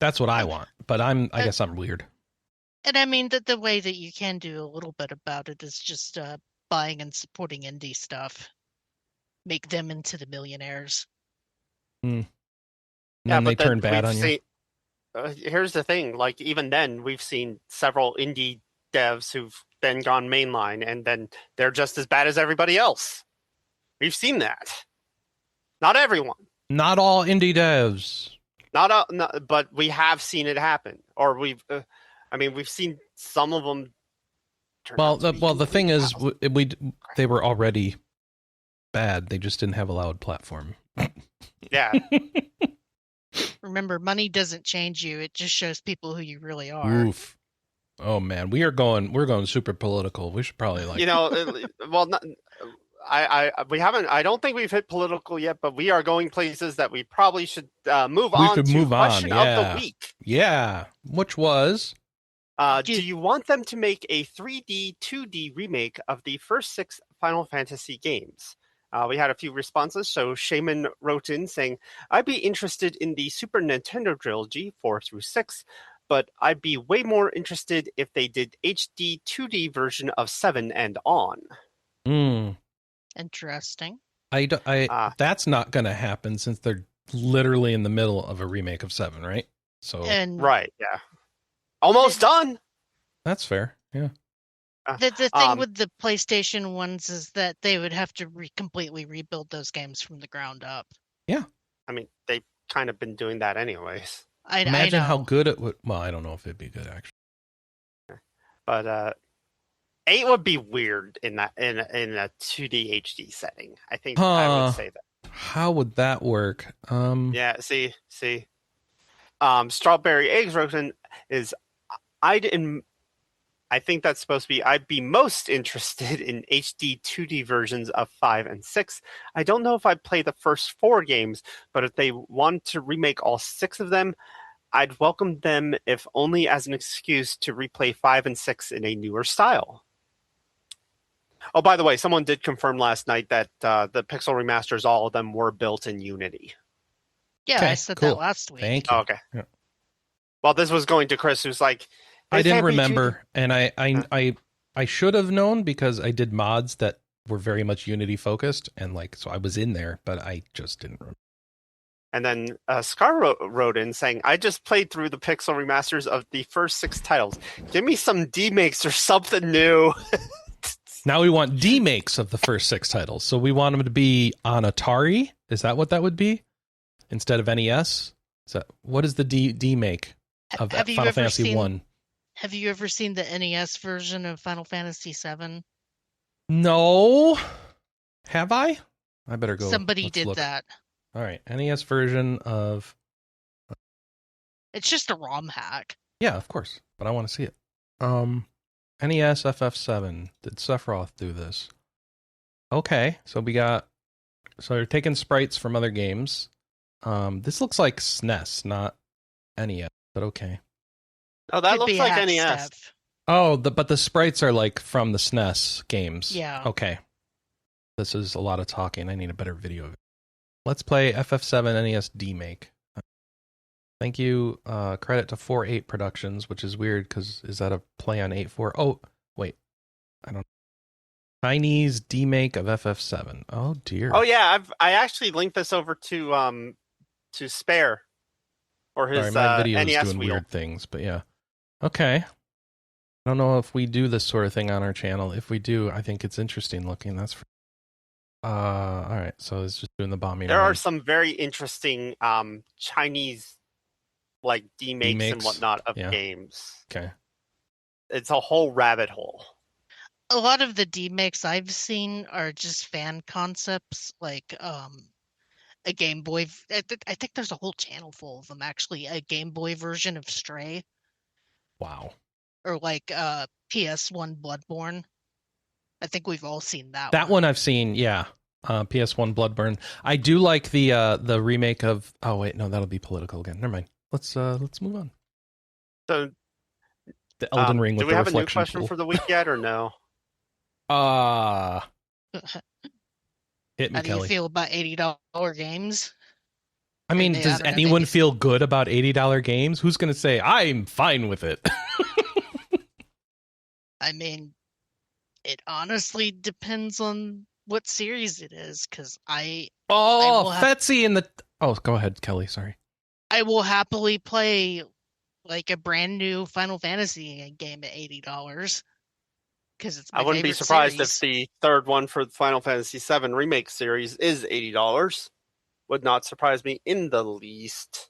that's what I want. But I guess I'm weird. And I mean, the way that you can do a little bit about it is just buying and supporting indie stuff. Make them into the millionaires. And then they turn bad on you. Here's the thing. Like, even then, we've seen several indie devs who've then gone mainline, and then they're just as bad as everybody else. We've seen that. Not everyone. Not all indie devs. Not, but we have seen it happen, or we've seen some of them. The thing is, they were already bad. They just didn't have a loud platform. Yeah. Remember, money doesn't change you; it just shows people who you really are. Oof. Oh man, we're going super political. We should probably we haven't. I don't think we've hit political yet, but we are going places that we probably should move on to. Question of the week. Yeah, which was, do you want them to make a 3D, 2D remake of the first 6 Final Fantasy games? We had a few responses. So Shaman wrote in saying, I'd be interested in the Super Nintendo trilogy 4 through 6, but I'd be way more interested if they did HD 2D version of 7 and on. Interesting. That's not going to happen since they're literally in the middle of a remake of 7, right? Right, yeah. Almost done. That's fair, yeah. The thing with the PlayStation ones is that they would have to completely rebuild those games from the ground up. Yeah. I mean, they've kind of been doing that anyways. Imagine how good it would... Well, I don't know if it'd be good, actually. But 8 would be weird in a 2D HD setting. I think I would say that. How would that work? Yeah, see. Strawberry Eggs wrote in is... I think that's supposed to be, I'd be most interested in HD 2D versions of 5 and 6. I don't know if I'd play the first 4 games, but if they want to remake all 6 of them, I'd welcome them, if only as an excuse to replay 5 and 6 in a newer style. Oh, by the way, someone did confirm last night that the pixel remasters, all of them were built in Unity. Yeah, okay, I said cool. that last week. Thank you. Oh, okay. Yeah. Well, this was going to Chris, who's like, I didn't remember, and I should have known because I did mods that were very much Unity focused, and so I was in there, but I just didn't remember. And then Scar wrote in saying, I just played through the pixel remasters of the first 6 titles. Give me some D-makes or something new. Now we want D-makes of the first 6 titles, so we want them to be on Atari? Is that what that would be? Instead of NES? What is the D-make of Final Fantasy 1? Have you ever seen the NES version of Final Fantasy VII? No. Have I? I better go. Somebody did look. that. All right. NES version of... It's just a ROM hack. Yeah, of course. But I want to see it. NES FF7. Did Sephiroth do this? Okay. So they're taking sprites from other games. This looks like SNES, not NES, but okay. Oh, that looks like NES. Oh, but the sprites are from the SNES games. Yeah. Okay. This is a lot of talking. I need a better video of it. Let's play FF7 NES D-Make. Thank you. Credit to 4.8 Productions, which is weird because is that a play on 8.4? Oh, wait. I don't know. Chinese D-Make of FF7. Oh, dear. Oh, yeah. I actually linked this over to Spare. Or his my video is NES doing wheel. Weird things, but yeah. Okay. I don't know if we do this sort of thing on our channel. If we do, I think it's interesting looking. That's all right. So it's just doing the bombing. There are some very interesting Chinese D-makes and whatnot of games. Okay. It's a whole rabbit hole. A lot of the D-makes I've seen are just fan concepts, a Game Boy. I think there's a whole channel full of them, actually. A Game Boy version of Stray. Wow. Or PS1 Bloodborne. I think we've all seen that one. That one I've seen, yeah. PS1 Bloodborne. I do like the remake of... Oh, wait, no, that'll be political again. Never mind. Let's move on. So, the Elden Ring with the reflection. Do we have a new question for the week yet, or no? Hit me, How do you Kelley. feel about $80 games? I mean, does anyone feel good about $80 games? Who's going to say, I'm fine with it? I mean, it honestly depends on what series it is, because Fetsy in the... Oh, go ahead, Kelley, sorry. I will happily play a brand new Final Fantasy game at $80. Because it's my I wouldn't be favorite surprised series. if the third one for the Final Fantasy VII Remake series is $80. Would not surprise me in the least.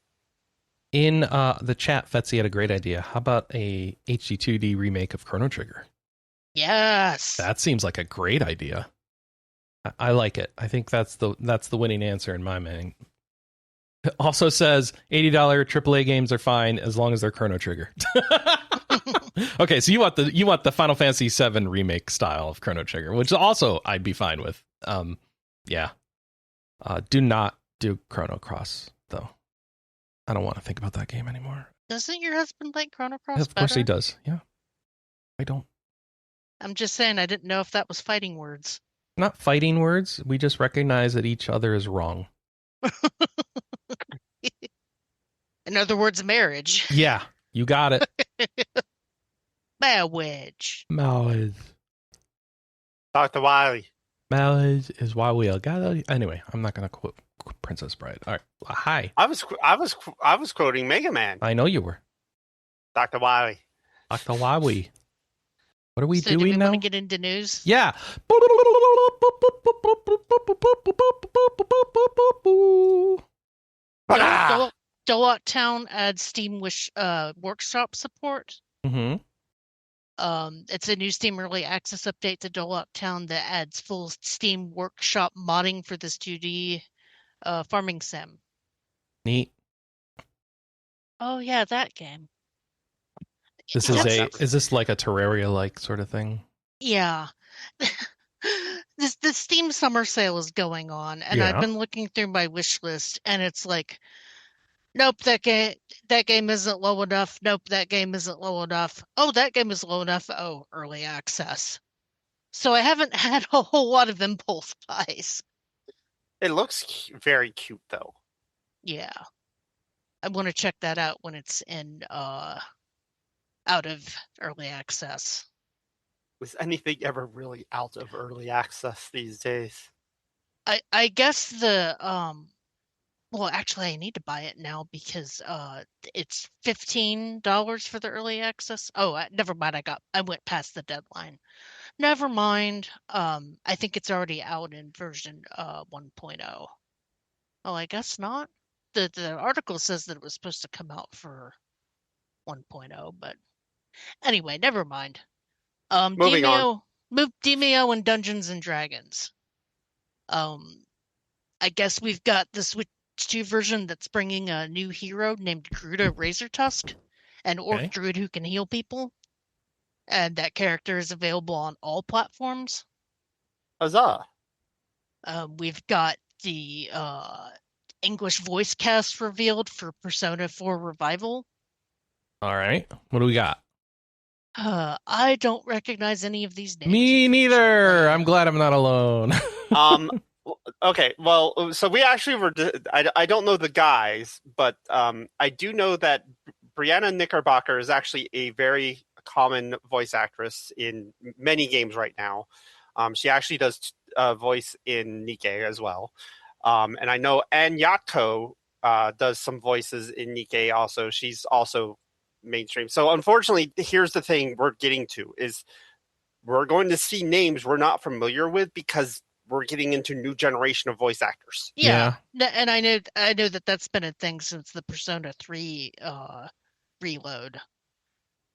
In the chat, Fetsy had a great idea. How about a HD2D remake of Chrono Trigger? Yes. That seems like a great idea. I like it. I think that's the winning answer in my mind. It also says $80 AAA games are fine as long as they're Chrono Trigger. Okay, so you want the Final Fantasy VII remake style of Chrono Trigger, which also I'd be fine with. Yeah. Do not do Chrono Cross though. I don't want to think about that game anymore. Doesn't your husband like Chrono Cross Of course better? he does. Yeah. I don't. I'm just saying I didn't know if that was fighting words. Not fighting words. We just recognize that each other is wrong. In other words, marriage. Yeah, you got it. Marriage. Marriage. Dr. Wily. Marriage is why we are gathered. Anyway, I'm not going to quote Princess Bride. All right. Hi. I was quoting Mega Man. I know you were. Dr. Wily. Dr. Wawi. What are we So do doing we now? want to get into news? Yeah. Dolot Town adds Steam Workshop support. Mm-hmm. It's a new Steam Early Access update to Dolot Town that adds full Steam Workshop modding for this 2D farming sim. Neat. Oh yeah, that game. This is this like a Terraria-like sort of thing? Yeah. The Steam Summer Sale is going on, and Yeah. I've been looking through my wish list, and it's like, nope, that game isn't low enough. Nope, that game isn't low enough. Oh, that game is low enough. Oh, early access. So I haven't had a whole lot of impulse buys. It looks very cute, though. Yeah. I want to check that out when it's in out of early access. Was anything ever really out of early access these days? I guess the well, actually I need to buy it now because it's $15 for the early access. Oh, never mind, I went past the deadline. Never mind. I think it's already out in version 1.0. Oh, I guess not. The article says that it was supposed to come out for 1.0, but anyway, never mind. Moving on. Demeo and Dungeons and Dragons. I guess we've got the Switch 2 version that's bringing a new hero named Gruda Razortusk, an orc druid who can heal people, and that character is available on all platforms. Huzzah! We've got the English voice cast revealed for Persona 4 Revival. All right. What do we got? I don't recognize any of these names. Me neither. I'm glad I'm not alone. Okay, well, so we actually were. I don't know the guys, but I do know that Brianna Knickerbocker is actually a very common voice actress in many games right now. She actually does voice in Nikkei as well. And I know Ann Yatko does some voices in Nikkei also. She's also mainstream. So unfortunately, here's the thing we're getting to is we're going to see names we're not familiar with because we're getting into new generation of voice actors. Yeah. And I know that that's been a thing since the Persona 3 reload.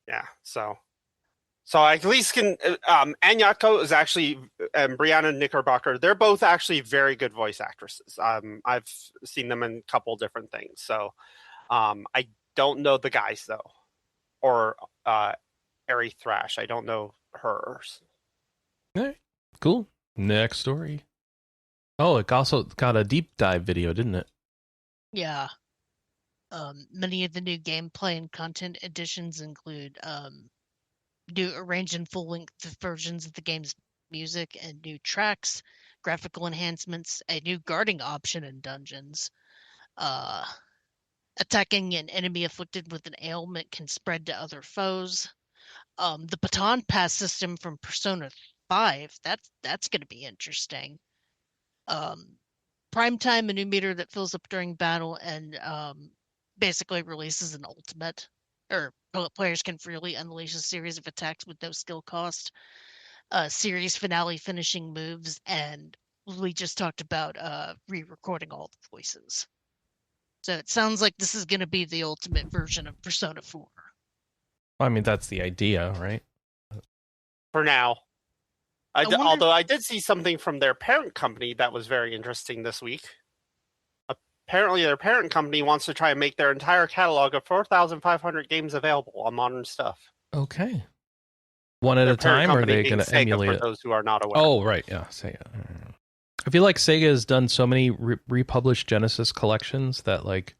Yeah, so I at least can Ann Yatko is actually Brianna Knickerbocker. They're both actually very good voice actresses. I've seen them in a couple different things. So I don't know the guys though. Or Ari Thrash. I don't know hers. All right. Cool. Next story. Oh, it also got a deep dive video, didn't it? Yeah. Many of the new gameplay and content additions include new arranged and full-length versions of the game's music and new tracks, graphical enhancements, a new guarding option in dungeons. Attacking an enemy afflicted with an ailment can spread to other foes. The baton pass system from Persona 5, that's going to be interesting. Primetime, a new meter that fills up during battle and basically releases an ultimate, or players can freely unleash a series of attacks with no skill cost. Series finale finishing moves, and we just talked about re-recording all the voices. So it sounds like this is going to be the ultimate version of Persona 4. I mean, that's the idea, right? For now. wonder- Although I did see something from their parent company that was very interesting this week. Apparently, their parent company wants to try and make their entire catalog of 4,500 games available on modern stuff. Okay. One at Their a parent time, or are company they being going to Sega, emulate for it? those who are not aware. Oh, right. Yeah, Sega. I feel like Sega has done so many republished Genesis collections that, like...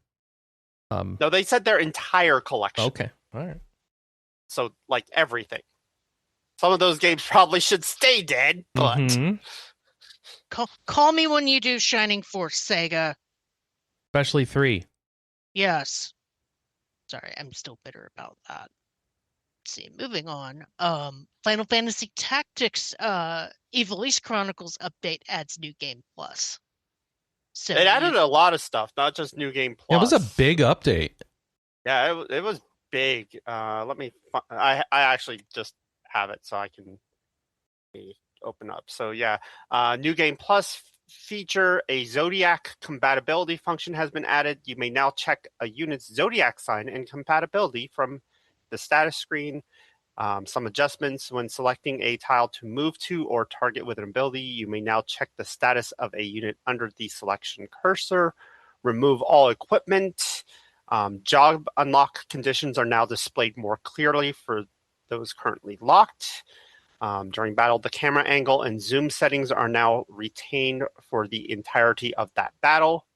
No, they said their entire collection. Okay. All right. So, like, everything. Some of those games probably should stay dead, but... Mhm. Call me when you do Shining Force, Sega. Especially 3. Yes. Sorry, I'm still bitter about that. Let's see, moving on. Final Fantasy Tactics Evil East Chronicles update adds New Game Plus. So it added a lot of stuff, not just New Game Plus. It was a big update. Yeah, it was big. Let me... I actually just have it so I can open up. So yeah, New Game Plus feature, a Zodiac compatibility function has been added. You may now check a unit's Zodiac sign and compatibility from the status screen. Some adjustments when selecting a tile to move to or target with an ability. You may now check the status of a unit under the selection cursor. Remove all equipment. Job unlock conditions are now displayed more clearly for those currently locked. During battle, the camera angle and zoom settings are now retained for the entirety of that battle.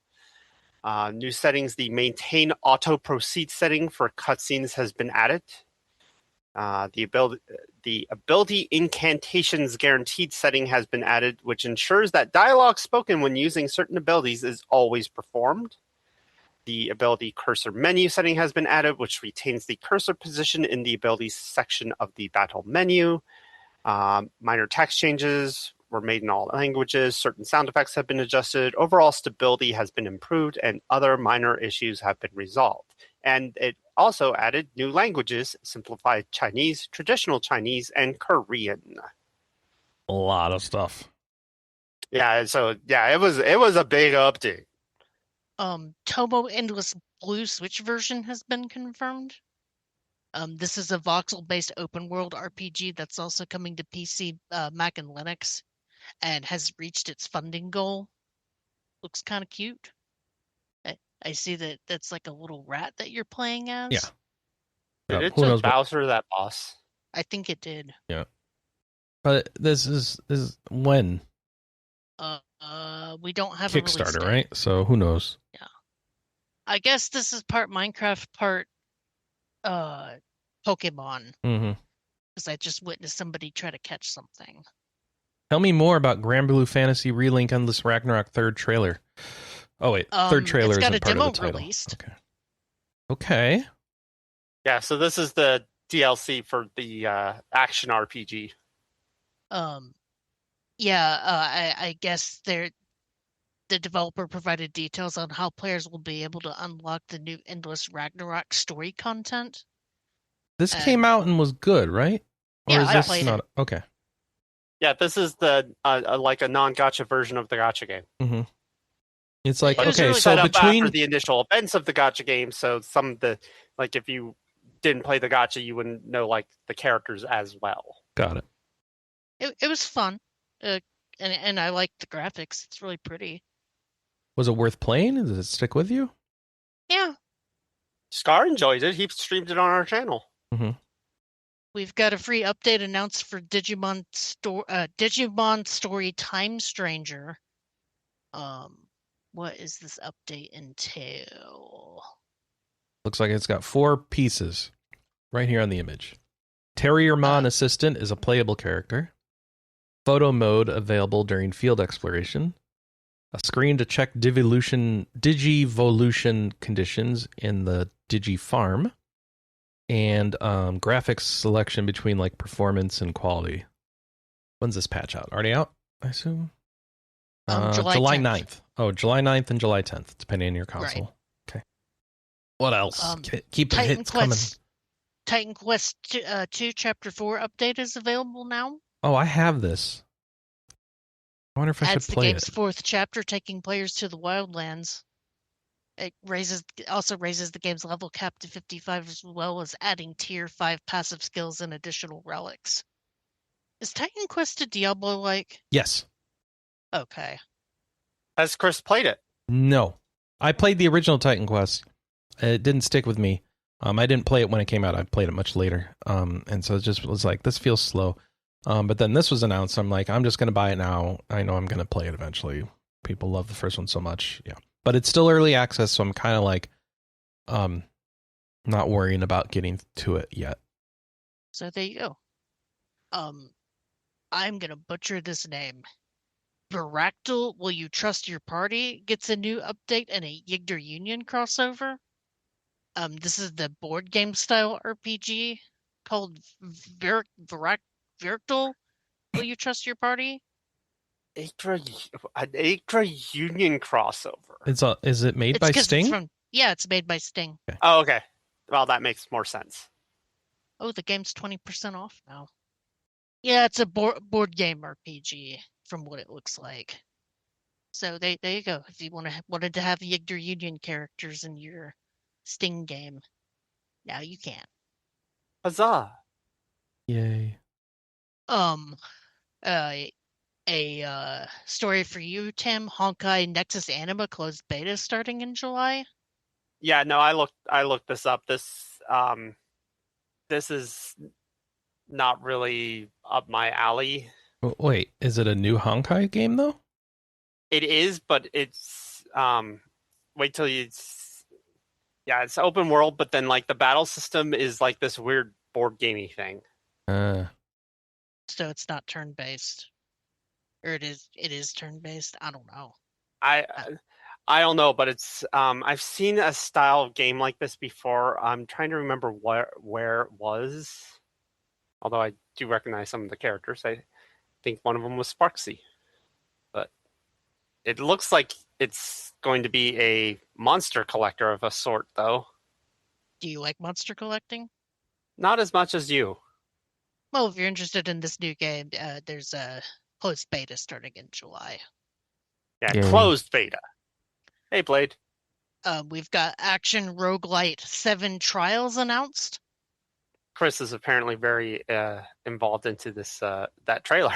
New settings, the maintain auto proceed setting for cutscenes has been added. The ability incantations guaranteed setting has been added, which ensures that dialogue spoken when using certain abilities is always performed. The ability cursor menu setting has been added, which retains the cursor position in the abilities section of the battle menu. Minor text changes were made in all languages. Certain sound effects have been adjusted. Overall stability has been improved, and other minor issues have been resolved. And it also added new languages, simplified Chinese, traditional Chinese, and Korean. A lot of stuff. Yeah, so yeah, it was a big update. Tomo Endless Blue Switch version has been confirmed. This is a voxel-based open-world RPG that's also coming to PC, Mac, and Linux, and has reached its funding goal. Looks kind of cute. I see that that's like a little rat that you're playing as. Yeah. Did it Who just knows what- Bowser that boss? I think it did. Yeah. But this is when? We don't have a release Kickstarter, date. right? So who knows? Yeah. I guess this is part Minecraft, part Pokemon. Mm-hmm. Because I just witnessed somebody try to catch something. Tell me more about Grand Blue Fantasy Relink Endless Ragnarok third trailer. Oh wait, third trailer it's got isn't a part demo of the title. released. Okay. Yeah, so this is the DLC for the action RPG. I guess the developer provided details on how players will be able to unlock the new Endless Ragnarok story content. This came out and was good, right? Or Yeah, is I this played not it. okay? Yeah, this is the like a non-gacha version of the gacha game. Mm-hmm. It's like It was okay, really so set up between after the initial events of the gacha game, so some of the like if you didn't play the gacha, you wouldn't know like the characters as well. got it. It was fun, and I like the graphics. It's really pretty. Was it worth playing? Does it stick with you? Yeah, Scar enjoys it. He streamed it on our channel. Mm-hmm. we've got a free update announced for Digimon Story Time Stranger. What is this update entail? Looks like it's got 4 pieces right here on the image. Terriermon Assistant is a playable character. Photo mode available during field exploration. A screen to check Digivolution conditions in the Digi Farm. And graphics selection between like performance and quality. When's this patch out? Already out, I assume? July 9th. Oh, July 9th and July 10th, depending on your console. Right. Okay. What else? Keep the Titan hits Quest, coming. Titan Quest 2 Chapter 4 update is available now. Oh, I have this. I wonder if I Adds should the play game's it. 4th chapter, taking players to the Wildlands. It also raises the game's level cap to 55, as well as adding tier 5 passive skills and additional relics. Is Titan Quest a Diablo-like? Yes. Okay. Has Chris played it? No. I played the original Titan Quest. It didn't stick with me. I didn't play it when it came out. I played it much later. And so it just was like, this feels slow. But then this was announced. I'm like, I'm just going to buy it now. I know I'm going to play it eventually. People love the first one so much. Yeah. But it's still early access, so I'm kind of like not worrying about getting to it yet. So there you go. I'm going to butcher this name. Baractal, Will You Trust Your Party gets a new update and a Yigdar Union crossover. This is the board game style RPG called Baractal, Will You Trust Your Party? An Yggdra Union crossover. Is it made by Sting? It's made by Sting. Okay. Oh, okay. Well, that makes more sense. Oh, the game's 20% off now. Yeah, it's a board game RPG from what it looks like. So there you go. If you wanted to have Yigdar Union characters in your Sting game, now you can. Huzzah! Yay. A story for you, Tim. Honkai Nexus Anima closed beta starting in July. Yeah, no, I looked this up. This is not really up my alley. Wait, is it a new Honkai game though? It is, but it's wait till you. It's open world, but then like the battle system is like this weird board gamey thing. So it's not turn based, or it is turn based. I don't know. I don't know, but it's I've seen a style of game like this before. I'm trying to remember where it was. Although I do recognize some of the characters. I think one of them was Sparksy. But it looks like it's going to be a monster collector of a sort, though. Do you like monster collecting? Not as much as you. Well, if you're interested in this new game, there's a closed beta starting in July. Yeah, Yay. Closed beta. Hey, Blade. We've got action roguelite 7 Trials announced. Chris is apparently very involved into this that trailer.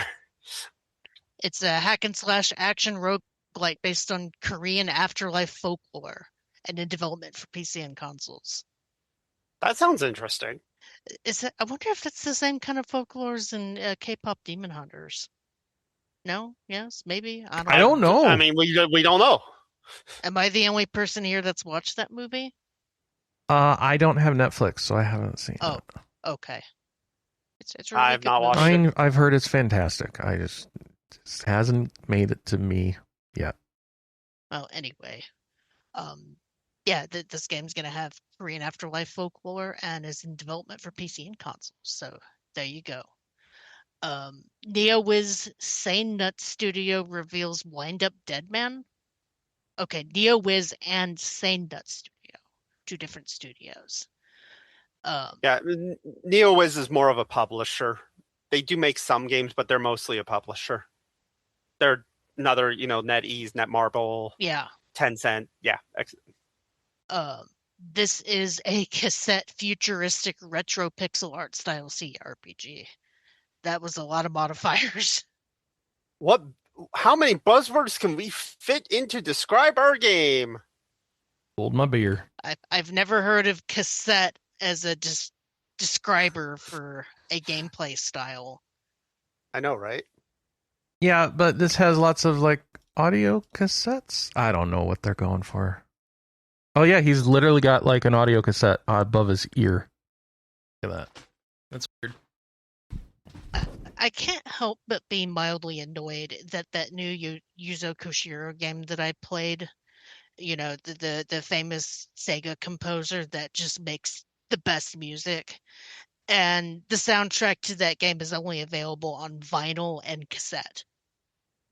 It's a hack and slash action roguelite based on Korean afterlife folklore and in development for PC and consoles. That sounds interesting. I wonder if it's the same kind of folklore as in K-pop Demon Hunters. No? Yes? Maybe? I don't know. I mean, we don't know. Am I the only person here that's watched that movie? I don't have Netflix, so I haven't seen it. Okay. It's really I've good not watched movie. it. I've heard it's fantastic. I just hasn't made it to me yet. Well, anyway. This game's going to have Korean afterlife folklore and is in development for PC and consoles. So there you go. NeoWiz Sane Nut Studio reveals Wind Up Dead Man. Okay, NeoWiz and Sane Nut Studio, 2 different studios. NeoWiz is more of a publisher. They do make some games, but they're mostly a publisher. They're another, NetEase, Netmarble, Tencent. Yeah. This is a cassette futuristic retro pixel art style CRPG. That was a lot of modifiers. How many buzzwords can we fit in to describe our game? Hold my beer. I've never heard of cassette as a describer for a gameplay style. I know, right? Yeah, but this has lots of like audio cassettes. I don't know what they're going for. Oh yeah, he's literally got like an audio cassette above his ear. Look at that. That's weird. I can't help but be mildly annoyed that new Yuzo Koshiro game that I played, the famous Sega composer that just makes the best music, and the soundtrack to that game is only available on vinyl and cassette,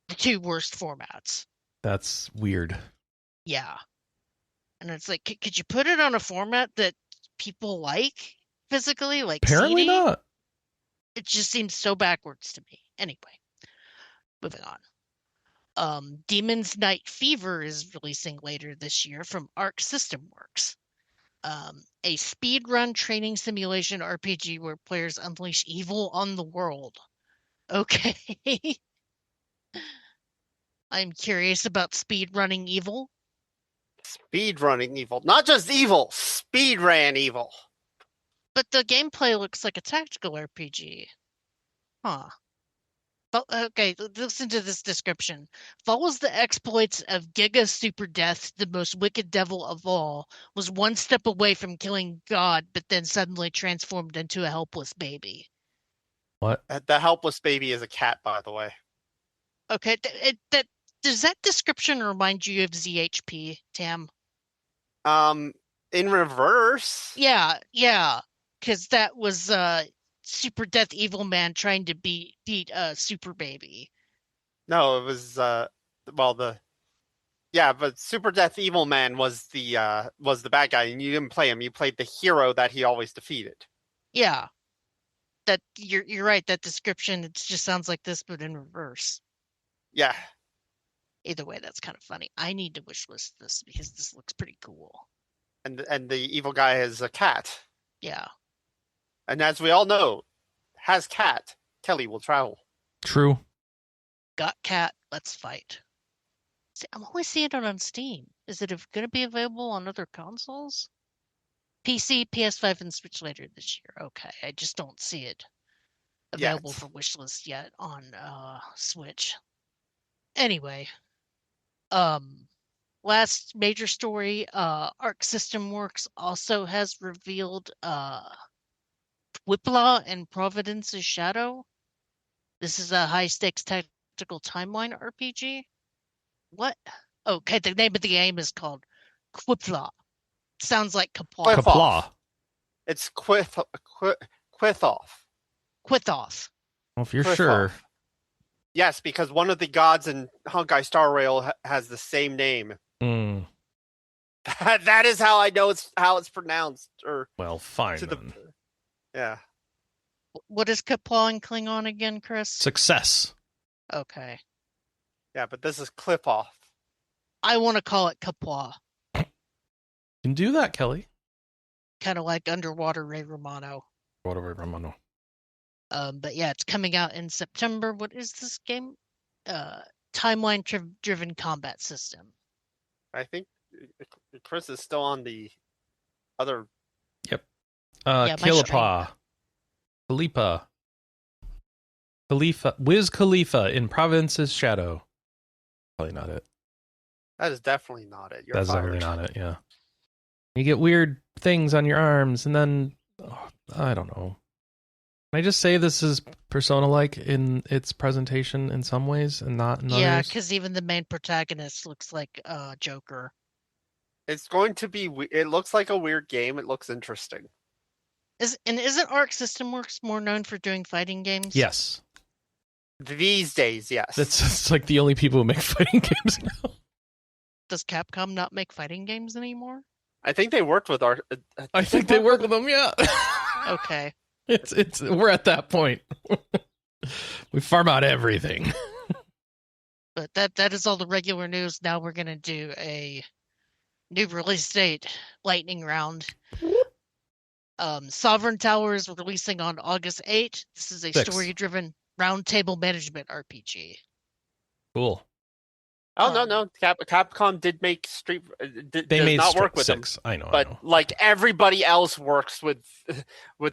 the 2 worst formats. That's weird. Yeah, and it's like, could you put it on a format that people like physically, like Apparently CD? not. It just seems so backwards to me. Anyway, moving on. Demon's Night Fever is releasing later this year from Arc System Works. A speedrun training simulation RPG where players unleash evil on the world. Okay. I'm curious about speedrunning evil. Speedrunning evil. Not just evil, speed ran evil. But the gameplay looks like a tactical RPG. Huh. Okay, listen to this description. Follows the exploits of Giga Super Death, the most wicked devil of all, was one step away from killing God, but then suddenly transformed into a helpless baby. What? The helpless baby is a cat, by the way. Okay, does that description remind you of ZHP, Tam? In reverse. Yeah, because that was Super Death Evil Man trying to beat Super Baby. No, it was but Super Death Evil Man was the bad guy, and you didn't play him. You played the hero that he always defeated. Yeah, that you're right. That description, it just sounds like this, but in reverse. Yeah. Either way, that's kind of funny. I need to wishlist this because this looks pretty cool. And the evil guy is a cat. Yeah. And as we all know, has cat, Kelley will travel. True. Got cat, let's fight. See, I'm only seeing it on Steam. Is it going to be available on other consoles? PC, PS5, and Switch later this year. Okay, I just don't see it available for wishlist yet on Switch. Anyway, last major story, Arc System Works also has revealed Qapla and Providence's Shadow. This is a high-stakes tactical timeline RPG. What? Okay, the name of the game is called Qapla. Sounds like Qapla. Qapla. It's Qwithoff. Qwithoff. Well, if you're sure. Yes, because one of the gods in Honkai Star Rail has the same name. Mm. That is how I know how it's pronounced. Well, fine. Yeah. What is Qapla in Klingon again, Chris? Success. Okay. Yeah, but this is Clip-Off. I want to call it Qapla. You can do that, Kelley. Kind of like Underwater Ray Romano. Whatever, Romano. But yeah, it's coming out in September. What is this game? Timeline-driven combat system. I think Chris is still on the other. Yep. Qapla. Khalifa. Wiz Khalifa in Providence's Shadow. Probably not it. That is definitely not it. That's definitely not it, yeah. You get weird things on your arms, and then, I don't know. Can I just say this is Persona-like in its presentation in some ways, and not in others? Yeah, because even the main protagonist looks like Joker. It's going to be. It looks like a weird game. It looks interesting. Isn't Arc System Works more known for doing fighting games? Yes. These days, yes. It's like the only people who make fighting games now. Does Capcom not make fighting games anymore? I think they worked with Arc. I think they work with them, yeah. Okay. We're at that point. We farm out everything. But that is all the regular news. Now we're gonna do a new release date lightning round. Sovereign Tower is releasing on August 8th. This is a story-driven roundtable management RPG. Cool. Oh no! Capcom did make Street. They made not work with 6. them. I know. But like everybody else works with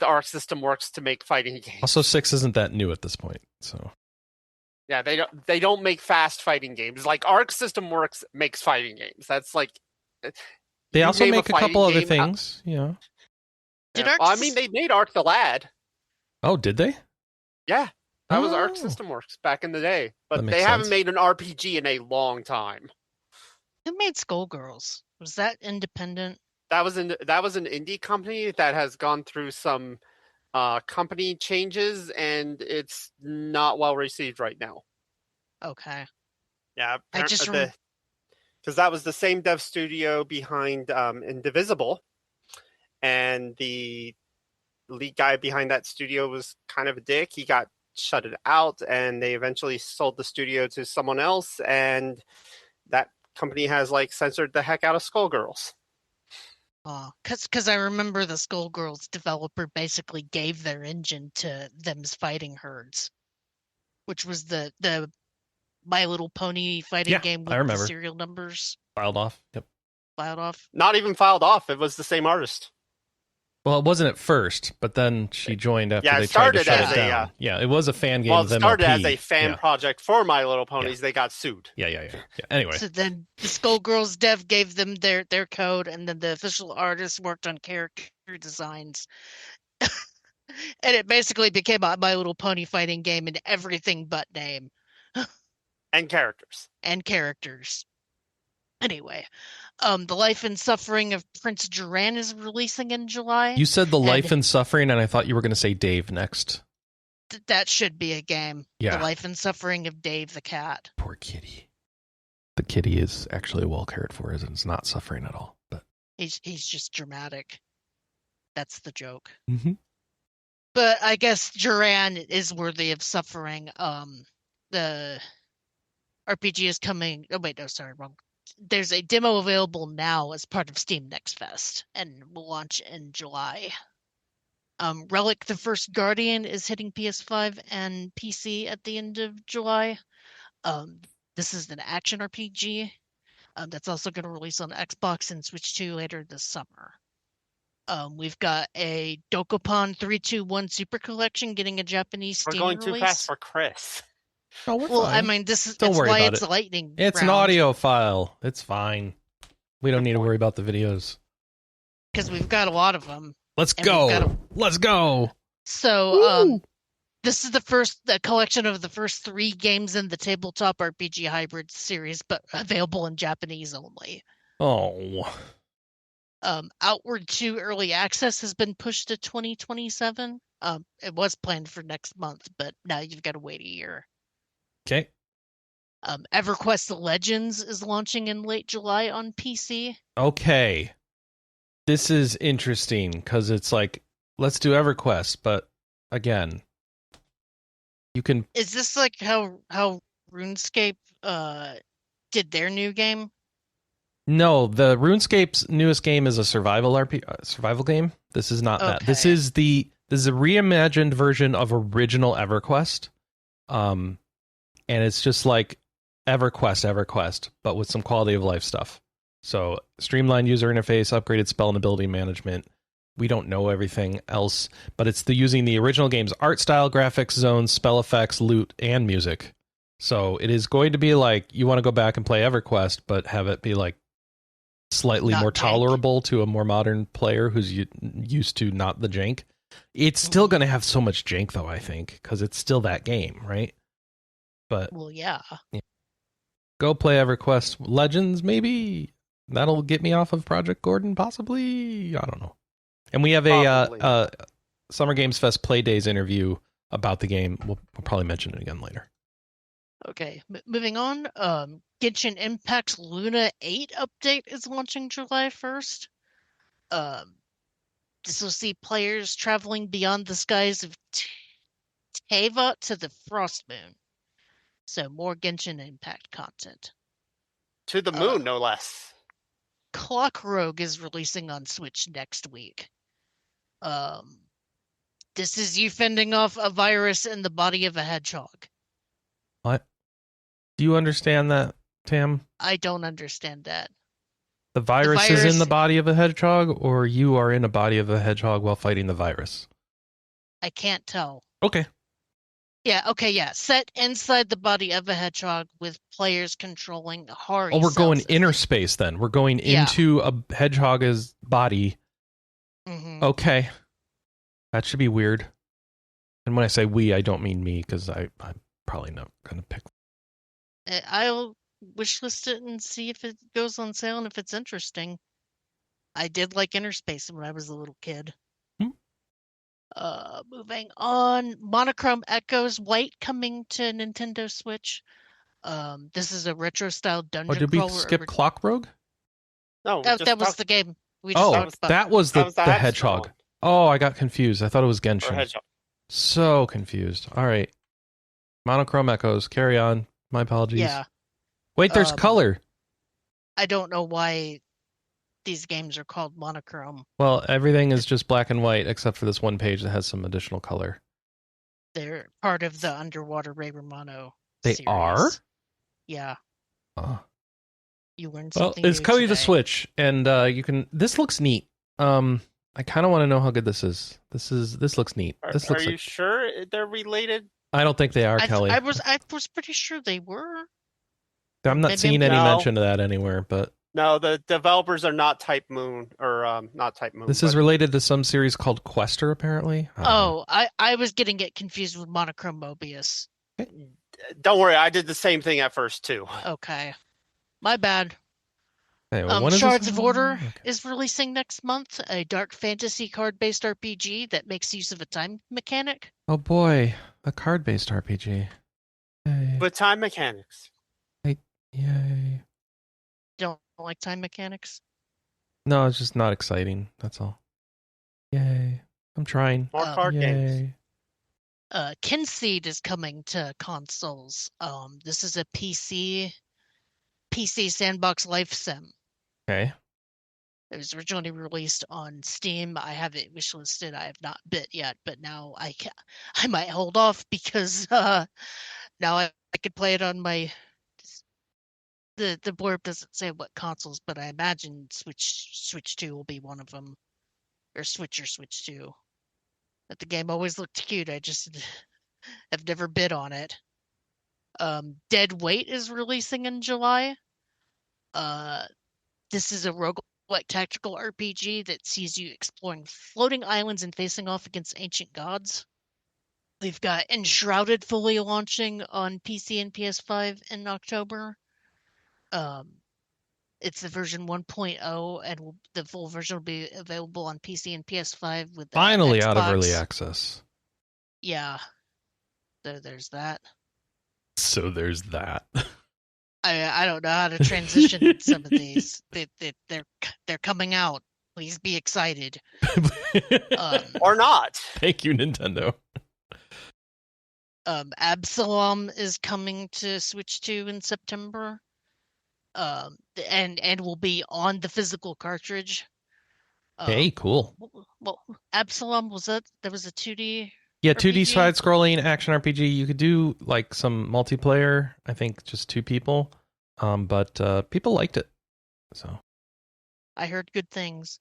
Arc System Works to make fighting games. Also, 6 isn't that new at this point, so. Yeah, they don't make fast fighting games. Like Arc System Works makes fighting games. That's like. They also make a couple other things. Yeah. I mean, they made Arc the Lad. Oh, did they? Yeah. That was Arc System Works back in the day. But they haven't made an RPG in a long time. Who made Skullgirls? Was that independent? That was an indie company that has gone through some company changes, and it's not well received right now. Okay. Yeah, because that was the same dev studio behind Indivisible, and the lead guy behind that studio was kind of a dick. He got shut it out, and they eventually sold the studio to someone else, and that company has like censored the heck out of Skullgirls. Because I remember the Skullgirls developer basically gave their engine to Them's Fighting Herds, which was the My Little Pony fighting game with the serial numbers. Filed off. Yep. Filed off. Not even filed off. It was the same artist. Well, it wasn't at first, but then she joined after they it tried to started shut as it down. It was a fan game. Well, it with started MLP. as a fan project for My Little Ponies. They got sued. Yeah. Anyway. So then the Skullgirls dev gave them their code, and then the official artists worked on character designs. And it basically became a My Little Pony fighting game in everything but name. And characters. Anyway, The Life and Suffering of Prince Duran is releasing in July. You said The Life and Suffering, and I thought you were going to say Dave next. That should be a game. Yeah. The Life and Suffering of Dave the cat. Poor kitty. The kitty is actually well cared for, and it's not suffering at all. But he's just dramatic. That's the joke. Mm-hmm. But I guess Duran is worthy of suffering. The RPG is coming. Oh wait, no, sorry, wrong. There's a demo available now as part of Steam Next Fest, and will launch in July. Relic: The First Guardian is hitting PS5 and PC at the end of July. This is an action RPG that's also going to release on Xbox and Switch 2 later this summer. We've got a Dokapon 321 Super Collection getting a Japanese Steam release. We're going release. too fast for Chris. Oh, we're fine. I mean, this is Don't worry why about it's it. lightning. It's round. an audio file. It's fine. We don't need to worry about the videos. Because we've got a lot of them. Let's go. Let's go. So, this is the collection of the first 3 games in the tabletop RPG hybrid series, but available in Japanese only. Oh. Outward 2 early access has been pushed to 2027. It was planned for next month, but now you've got to wait a year. Okay. EverQuest Legends is launching in late July on PC. Okay. This is interesting because it's like, let's do EverQuest, but again, you can. Is this like how RuneScape did their new game? No, the RuneScape's newest game is a survival game. This is not that. This is a reimagined version of original EverQuest. And it's just like EverQuest, but with some quality of life stuff. So streamlined user interface, upgraded spell and ability management. We don't know everything else, but it's using the original game's art style, graphics, zones, spell effects, loot, and music. So it is going to be like you want to go back and play EverQuest, but have it be like slightly more tolerable to a more modern player who's used to not the jank. It's still going to have so much jank, though, I think, because it's still that game, right? But yeah. Go play EverQuest Legends, maybe. That'll get me off of Project Gordon, possibly. I don't know. And we have a Summer Games Fest Play Days interview about the game. We'll probably mention it again later. Okay, moving on. Genshin Impact's Luna 8 update is launching July 1st. This will see players traveling beyond the skies of Teva to the Frost Moon. So more Genshin Impact content. To the moon, no less. Clock Rogue is releasing on Switch next week. This is you fending off a virus in the body of a hedgehog. What? Do you understand that, Tam? I don't understand that. The virus is in the body of a hedgehog, or you are in a body of a hedgehog while fighting the virus? I can't tell. Okay. Yeah. Set inside the body of a hedgehog with players controlling Hari. Oh, we're going inner space then. We're going into a hedgehog's body. Mm-hmm. Okay. That should be weird. And when I say we, I don't mean me, because I'm probably not going to pick. I'll wishlist it and see if it goes on sale and if it's interesting. I did like Inner Space when I was a little kid. Moving on, Monochrome Echoes White coming to Nintendo Switch. This is a retro style dungeon crawler. Oh, did we skip Clock Rogue? No, that was the game we just talked about. That was the hedgehog. Oh, I got confused. I thought it was Genshin. So confused. All right. Monochrome echoes. Carry on. My apologies. Yeah. Wait, there's color. I don't know why these games are called monochrome. Well, everything is just black and white except for this one page that has some additional color. They're part of the Underwater Ray Romano They series. are? Yeah. Oh. You learned Well, something it's new coming to today. Switch, and you can. This looks neat. I kind of want to know how good this is. This looks neat. This Are looks you like. sure they're related? I don't think they are, Kelley. I was pretty sure they were. I'm not Maybe seeing I'm any No. mention of that anywhere, but No, the developers are not Type Moon or not Type Moon. this is related to some series called Quester, apparently. I don't know. I was getting it confused with Monochrome Mobius. Don't worry, I did the same thing at first too. Okay. My bad. Hey, well, when is Shards this? of Order Okay. is releasing next month, a dark fantasy card-based RPG that makes use of a time mechanic. Oh boy, a card-based RPG. Yay. With time mechanics. Yay. Don't like time mechanics? No, it's just not exciting. That's all. Yay. I'm trying. More card games. Yay. Kinseed is coming to consoles. This is a PC sandbox life sim. Okay. It was originally released on Steam. I have it wishlisted. I have not bit yet, but now I might hold off because now I could play it on my. The blurb doesn't say what consoles, but I imagine Switch 2 will be one of them, or Switch 2. But the game always looked cute. I just have never bid on it. Dead Weight is releasing in July. This is a roguelike tactical RPG that sees you exploring floating islands and facing off against ancient gods. We've got Enshrouded fully launching on PC and PS5 in October. It's the version 1.0, and the full version will be available on PC and PS5 with Finally Xbox. out of early access. Yeah. There's that. So there's that. I don't know how to transition some of these. They're coming out. Please be excited. Or not. Thank you, Nintendo. Absalom is coming to Switch 2 in September. And will be on the physical cartridge. Hey, cool. Well, Absalom there was a 2D. Yeah, 2D RPG? side-scrolling action RPG. You could do like some multiplayer. I think just 2 people, but people liked it. So I heard good things.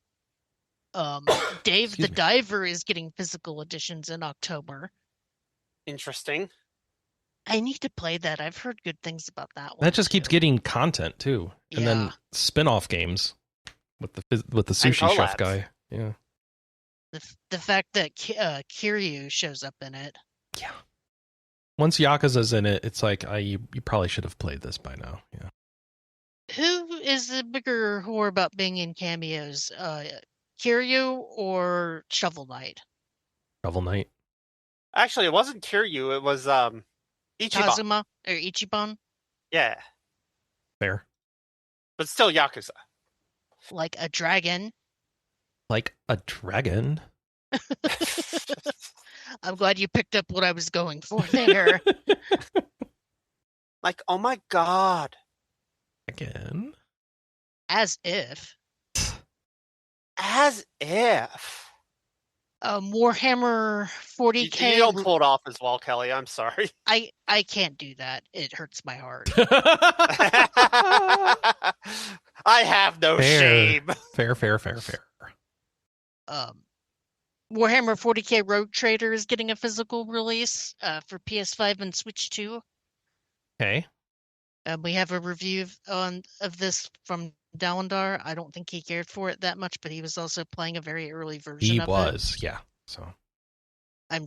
Dave the me. Diver is getting physical editions in October. Interesting. I need to play that. I've heard good things about that one. That just keeps too. getting content too, and then Yeah. spin-off games with the sushi chef collabs. guy. Yeah. The fact that Kiryu shows up in it. Yeah. Once Yakuza's in it, it's like you probably should have played this by now. Yeah. Who is the bigger whore about being in cameos? Kiryu or Shovel Knight? Shovel Knight. Actually, it wasn't Kiryu. It was Ichiban. Kazuma or Ichiban? Yeah, Fair. but still Yakuza. Like a dragon. Like a dragon. I'm glad you picked up what I was going for there. Like, oh my god. Again. As if. As if. Warhammer 40K. You don't pull it off as well, Kelley. I'm sorry. I can't do that. It hurts my heart. I have no shame. Fair. Warhammer 40K Rogue Trader is getting a physical release for PS5 and Switch 2. Okay. We have a review of this from Dalindar. I don't think he cared for it that much, but he was also playing a very early version of it. Yeah. So I'm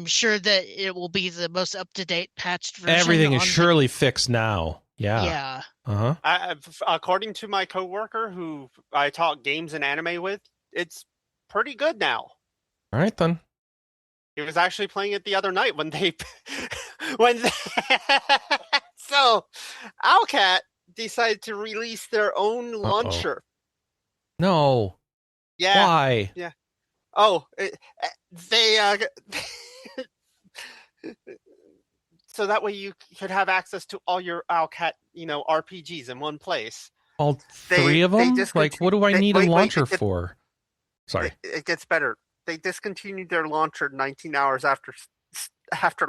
sure that it will be the most up-to-date patched version. everything is surely fixed now. Yeah. Yeah. Uh-huh. According to my coworker who I talk games and anime with, it's pretty good now. All right then. He was actually playing it the other night when so Owlcat decided to release their own launcher. No. Yeah. Why? Yeah. Oh, they so that way you could have access to all your Owlcat, RPGs in one place. All three of them? Like, what do I need a launcher wait, for? Sorry. It gets better. They discontinued their launcher 19 hours after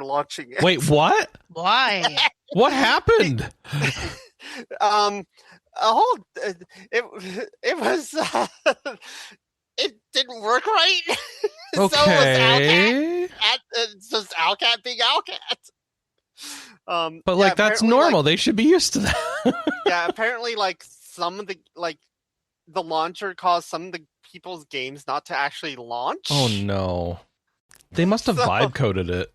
launching it. Wait, what? Why? What happened? It was it didn't work right. Okay. It's just Owlcat being Owlcat. But like that's normal. They should be used to that. Yeah, apparently like some of the launcher caused some of the people's games not to actually launch. Oh no. They must have vibe coded it.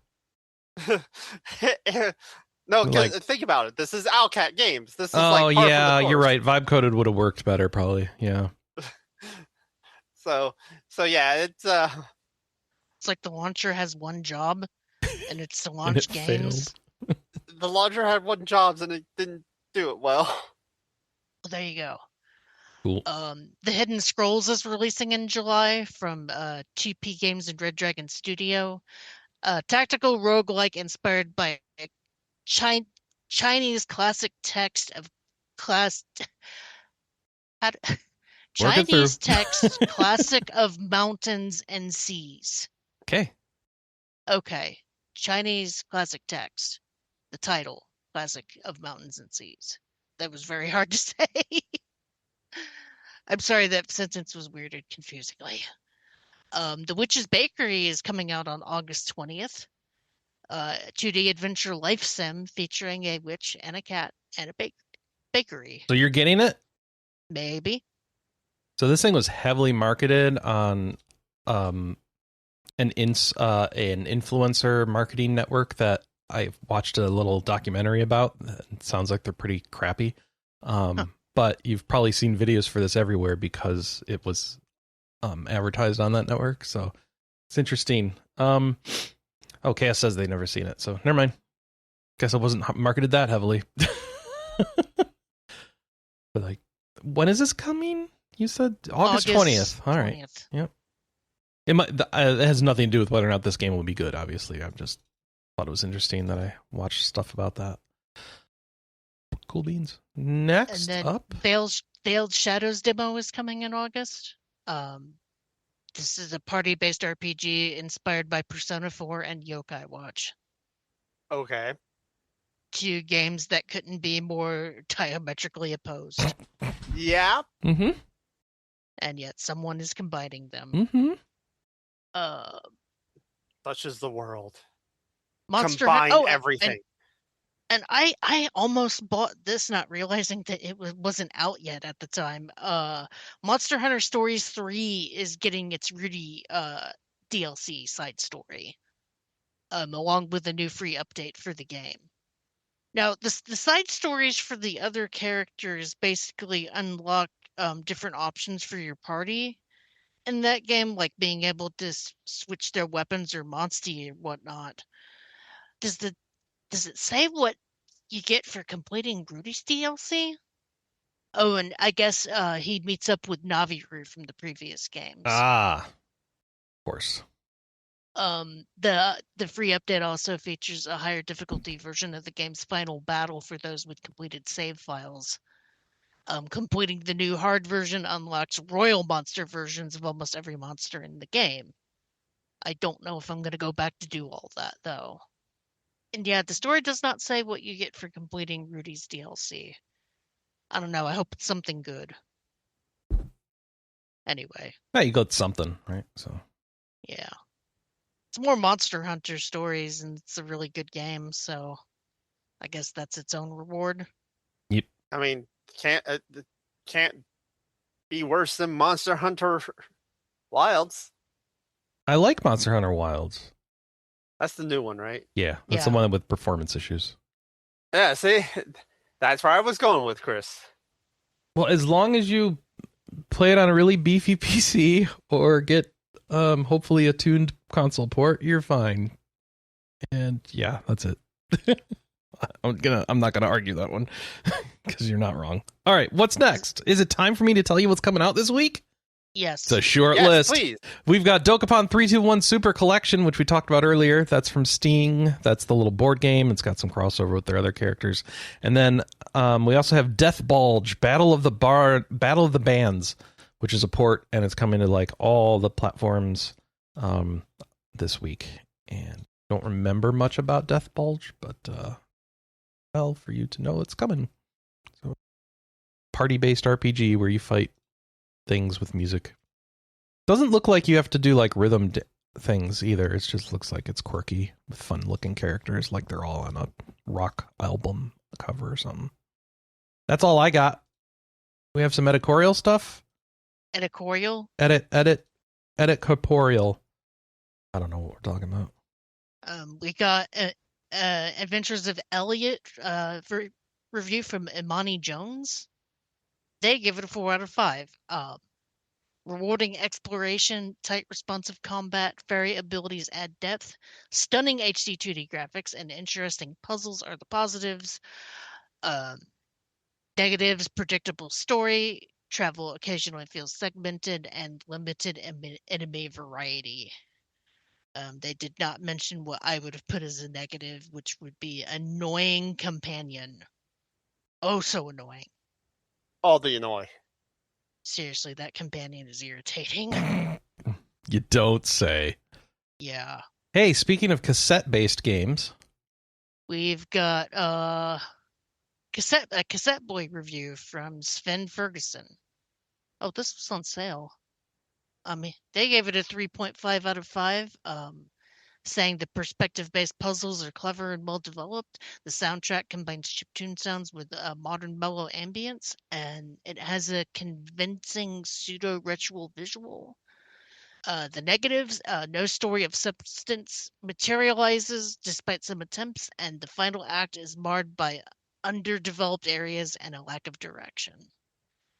No, think about it. This is Owlcat games. This is you're right. Vibe coded would have worked better, probably. Yeah. So yeah, it's like the launcher has one job, and it's to launch games. Failed. The launcher had one job, and it didn't do it well. Well, there you go. Cool. The Hidden Scrolls is releasing in July from 2P Games and Red Dragon Studio. Tactical roguelike inspired by Chinese classic text of Chinese text classic of mountains and seas. Okay. Chinese classic text. The title, Classic of Mountains and Seas. That was very hard to say. I'm sorry, that sentence was worded confusingly. The Witch's Bakery is coming out on August 20th. 2D adventure life sim featuring a witch and a cat and a bakery. So you're getting it? Maybe. So this thing was heavily marketed on an influencer marketing network that I watched a little documentary about. It sounds like they're pretty crappy. But you've probably seen videos for this everywhere because it was advertised on that network. So it's interesting. KS says they've never seen it. So never mind. Guess it wasn't marketed that heavily. But like, when is this coming? You said August 20th. All right. 20th. Yep. It has nothing to do with whether or not this game will be good, obviously. I've just thought it was interesting that I watched stuff about that. Cool beans. Next up. Veiled Shadows demo is coming in August. This is a party-based RPG inspired by Persona 4 and Yokai Watch. Okay. 2 games that couldn't be more diametrically opposed. Yeah. Mm-hmm. And yet someone is combining them. Mm-hmm. Such is the world. Combine everything. And I almost bought this, not realizing that it wasn't out yet at the time. Monster Hunter Stories 3 is getting its Rudy DLC side story, along with a new free update for the game. Now, the side stories for the other characters basically unlock different options for your party in that game, like being able to switch their weapons or monstie or whatnot. Does it say what you get for completing Rudy's DLC? Oh, and I guess he meets up with Naviru from the previous games. Ah, of course. The free update also features a higher difficulty version of the game's final battle for those with completed save files. Completing the new hard version unlocks royal monster versions of almost every monster in the game. I don't know if I'm going to go back to do all that, though. And yeah, the story does not say what you get for completing Rudy's DLC. I don't know. I hope it's something good. Anyway. Yeah, you got something, right? So. Yeah. It's more Monster Hunter stories, and it's a really good game, so I guess that's its own reward. Yep. I mean, can't be worse than Monster Hunter Wilds. I like Monster Hunter Wilds. That's the new one, right? Yeah, that's the one with performance issues. Yeah, see? That's where I was going with, Chris. Well, as long as you play it on a really beefy PC or get hopefully a tuned console port, you're fine. And yeah, that's it. I'm not gonna argue that one because you're not wrong. All right, what's next? Is it time for me to tell you what's coming out this week? Yes. It's a short Yes, list. please. We've got Dokapon 321 Super Collection, which we talked about earlier. That's from Sting. That's the little board game. It's got some crossover with their other characters. And then we also have Death Bulge, Battle of the Bands, which is a port, and it's coming to like all the platforms this week. And don't remember much about Death Bulge, but well, for you to know it's coming. So, party-based RPG where you fight things with music. Doesn't look like you have to do like rhythm things either. It just looks like it's quirky with fun looking characters, like they're all on a rock album cover or something. That's all I got. We have some editorial stuff. Editorial? Edit corporeal. I don't know what we're talking about. We got Adventures of Elliot for review from Imani Jones. They give it a 4 out of 5. Rewarding exploration, tight responsive combat, fairy abilities add depth, stunning HD 2D graphics, and interesting puzzles are the positives. Negatives, predictable story, travel occasionally feels segmented, and limited enemy variety. They did not mention what I would have put as a negative, which would be annoying companion. Oh, so annoying. All the annoy. Seriously, that companion is irritating. You don't say. Yeah. Hey, speaking of cassette-based games, We've got a cassette boy review from Sven Ferguson. Oh, this was on sale. They gave it a 3.5 out of 5. Saying the perspective-based puzzles are clever and well-developed. The soundtrack combines chiptune sounds with modern mellow ambience, and it has a convincing pseudo-ritual visual. The negatives, no story of substance materializes despite some attempts, and the final act is marred by underdeveloped areas and a lack of direction.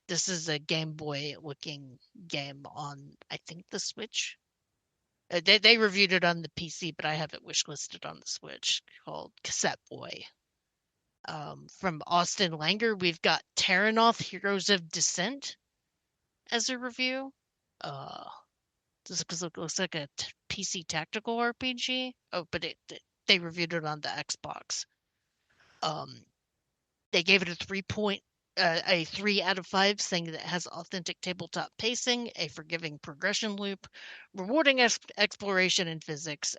This is a Game Boy-looking game on, I think, the Switch. They reviewed it on the PC, but I have it wishlisted on the Switch, called Cassette Boy. From Austin Langer, we've got Terranoth Heroes of Descent as a review. This looks like a PC tactical RPG. Oh, but they reviewed it on the Xbox. They gave it a 3 out of 5, saying that it has authentic tabletop pacing, a forgiving progression loop, rewarding exploration and physics,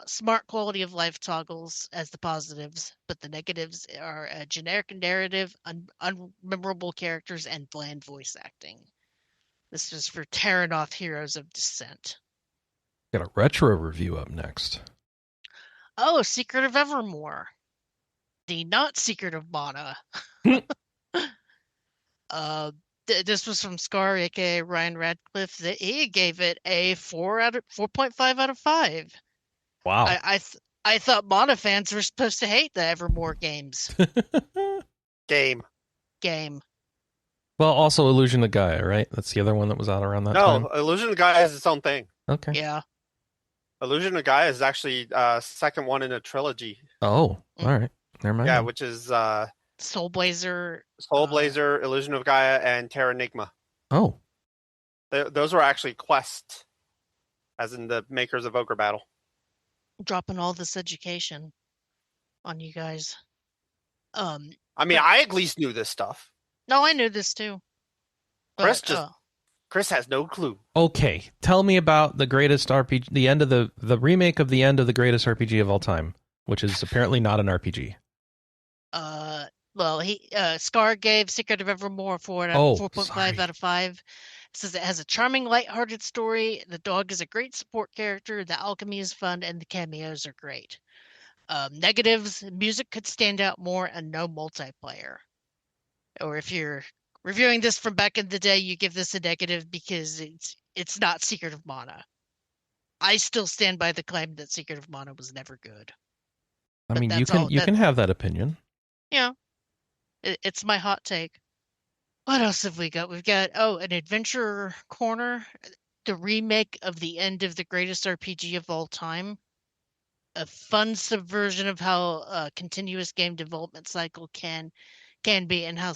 smart quality of life toggles as the positives, but the negatives are a generic narrative, unmemorable characters, and bland voice acting. This is for Terranoth Heroes of Descent. got a retro review up next. Oh, Secret of Evermore. The not Secret of Mana. This was from Scar, aka Ryan Radcliffe. He gave it a 4.5 out of 5. Wow. I thought Mana fans were supposed to hate the Evermore games. Game. Well, also Illusion of Gaia, right? That's the other one that was out around that time. No, Illusion of Gaia is its own thing. Okay. Yeah. Illusion of Gaia is actually second one in a trilogy. Oh, all right. Never mind. Yeah, which is Soul Blazer, Illusion of Gaia, and Terra Enigma. Oh. Those were actually quests, as in the makers of Ogre Battle. dropping all this education on you guys. I at least knew this stuff. No, I knew this too. But, Chris has no clue. Okay, tell me about the greatest RPG, the remake of the end of the greatest RPG of all time, which is apparently not an RPG. Well, Scar gave Secret of Evermore 4.5 out of 5. It says it has a charming, lighthearted story. The dog is a great support character. The alchemy is fun, and the cameos are great. Negatives: music could stand out more, and no multiplayer. Or if you're reviewing this from back in the day, you give this a negative because it's not Secret of Mana. I still stand by the claim that Secret of Mana was never good. I mean, you can have that opinion. Yeah, it's my hot take. What else have we got? We've got an Adventure Corner, the remake of the end of the greatest RPG of all time. A fun subversion of how a continuous game development cycle can be, and how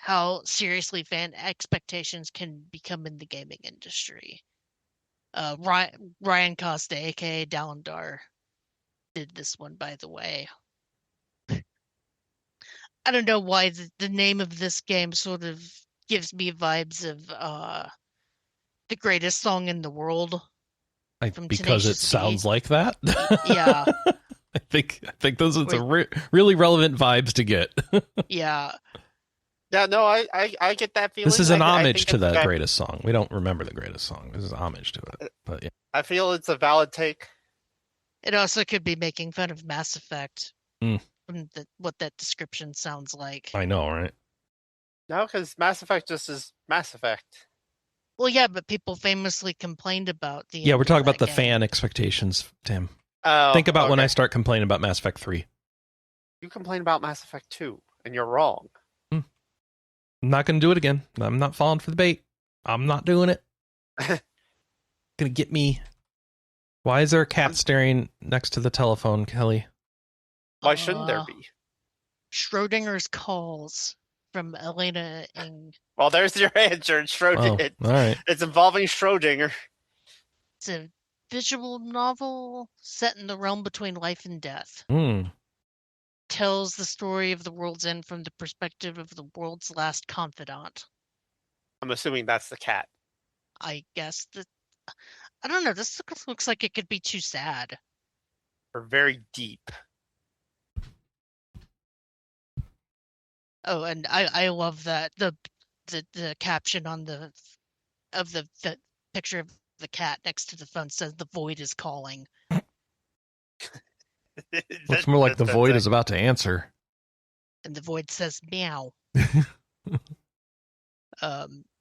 how seriously fan expectations can become in the gaming industry. Ryan Costa, aka Dalindar, did this one, by the way. I don't know why the name of this game sort of gives me vibes of the greatest song in the world from because it Tenacious D. sounds like that. Yeah. I think those are some really relevant vibes to get. Yeah. Yeah, no, I get that feeling. This is an I homage think to it's the greatest song. We don't remember the greatest song. This is a homage to it. But yeah. I feel it's a valid take. It also could be making fun of Mass Effect Mm. from what that description sounds like. I know, right? No, because Mass Effect just is Mass Effect. Well, yeah, but people famously complained about the. Yeah, we're talking about the game. fan expectations, Tim. Oh, Think about when okay. I start complaining about Mass Effect 3. You complain about Mass Effect 2, and you're wrong. I'm not going to do it again. I'm not falling for the bait. I'm not doing it. Going to get me. Why is there a cat staring next to the telephone, Kelley? Why shouldn't there be? Schrodinger's calls from Elena Ing. Well, there's your answer. It's Schrodinger. Oh, all right. It's involving Schrodinger. It's a visual novel set in the realm between life and death. Tells the story of the world's end from the perspective of the world's last confidant. I'm assuming that's the cat. I guess that. I don't know. This looks like it could be too sad. Or very deep. Oh, and I love that the caption on the picture of the cat next to the phone says the void is calling. Looks more like the void is about to answer. And the void says meow.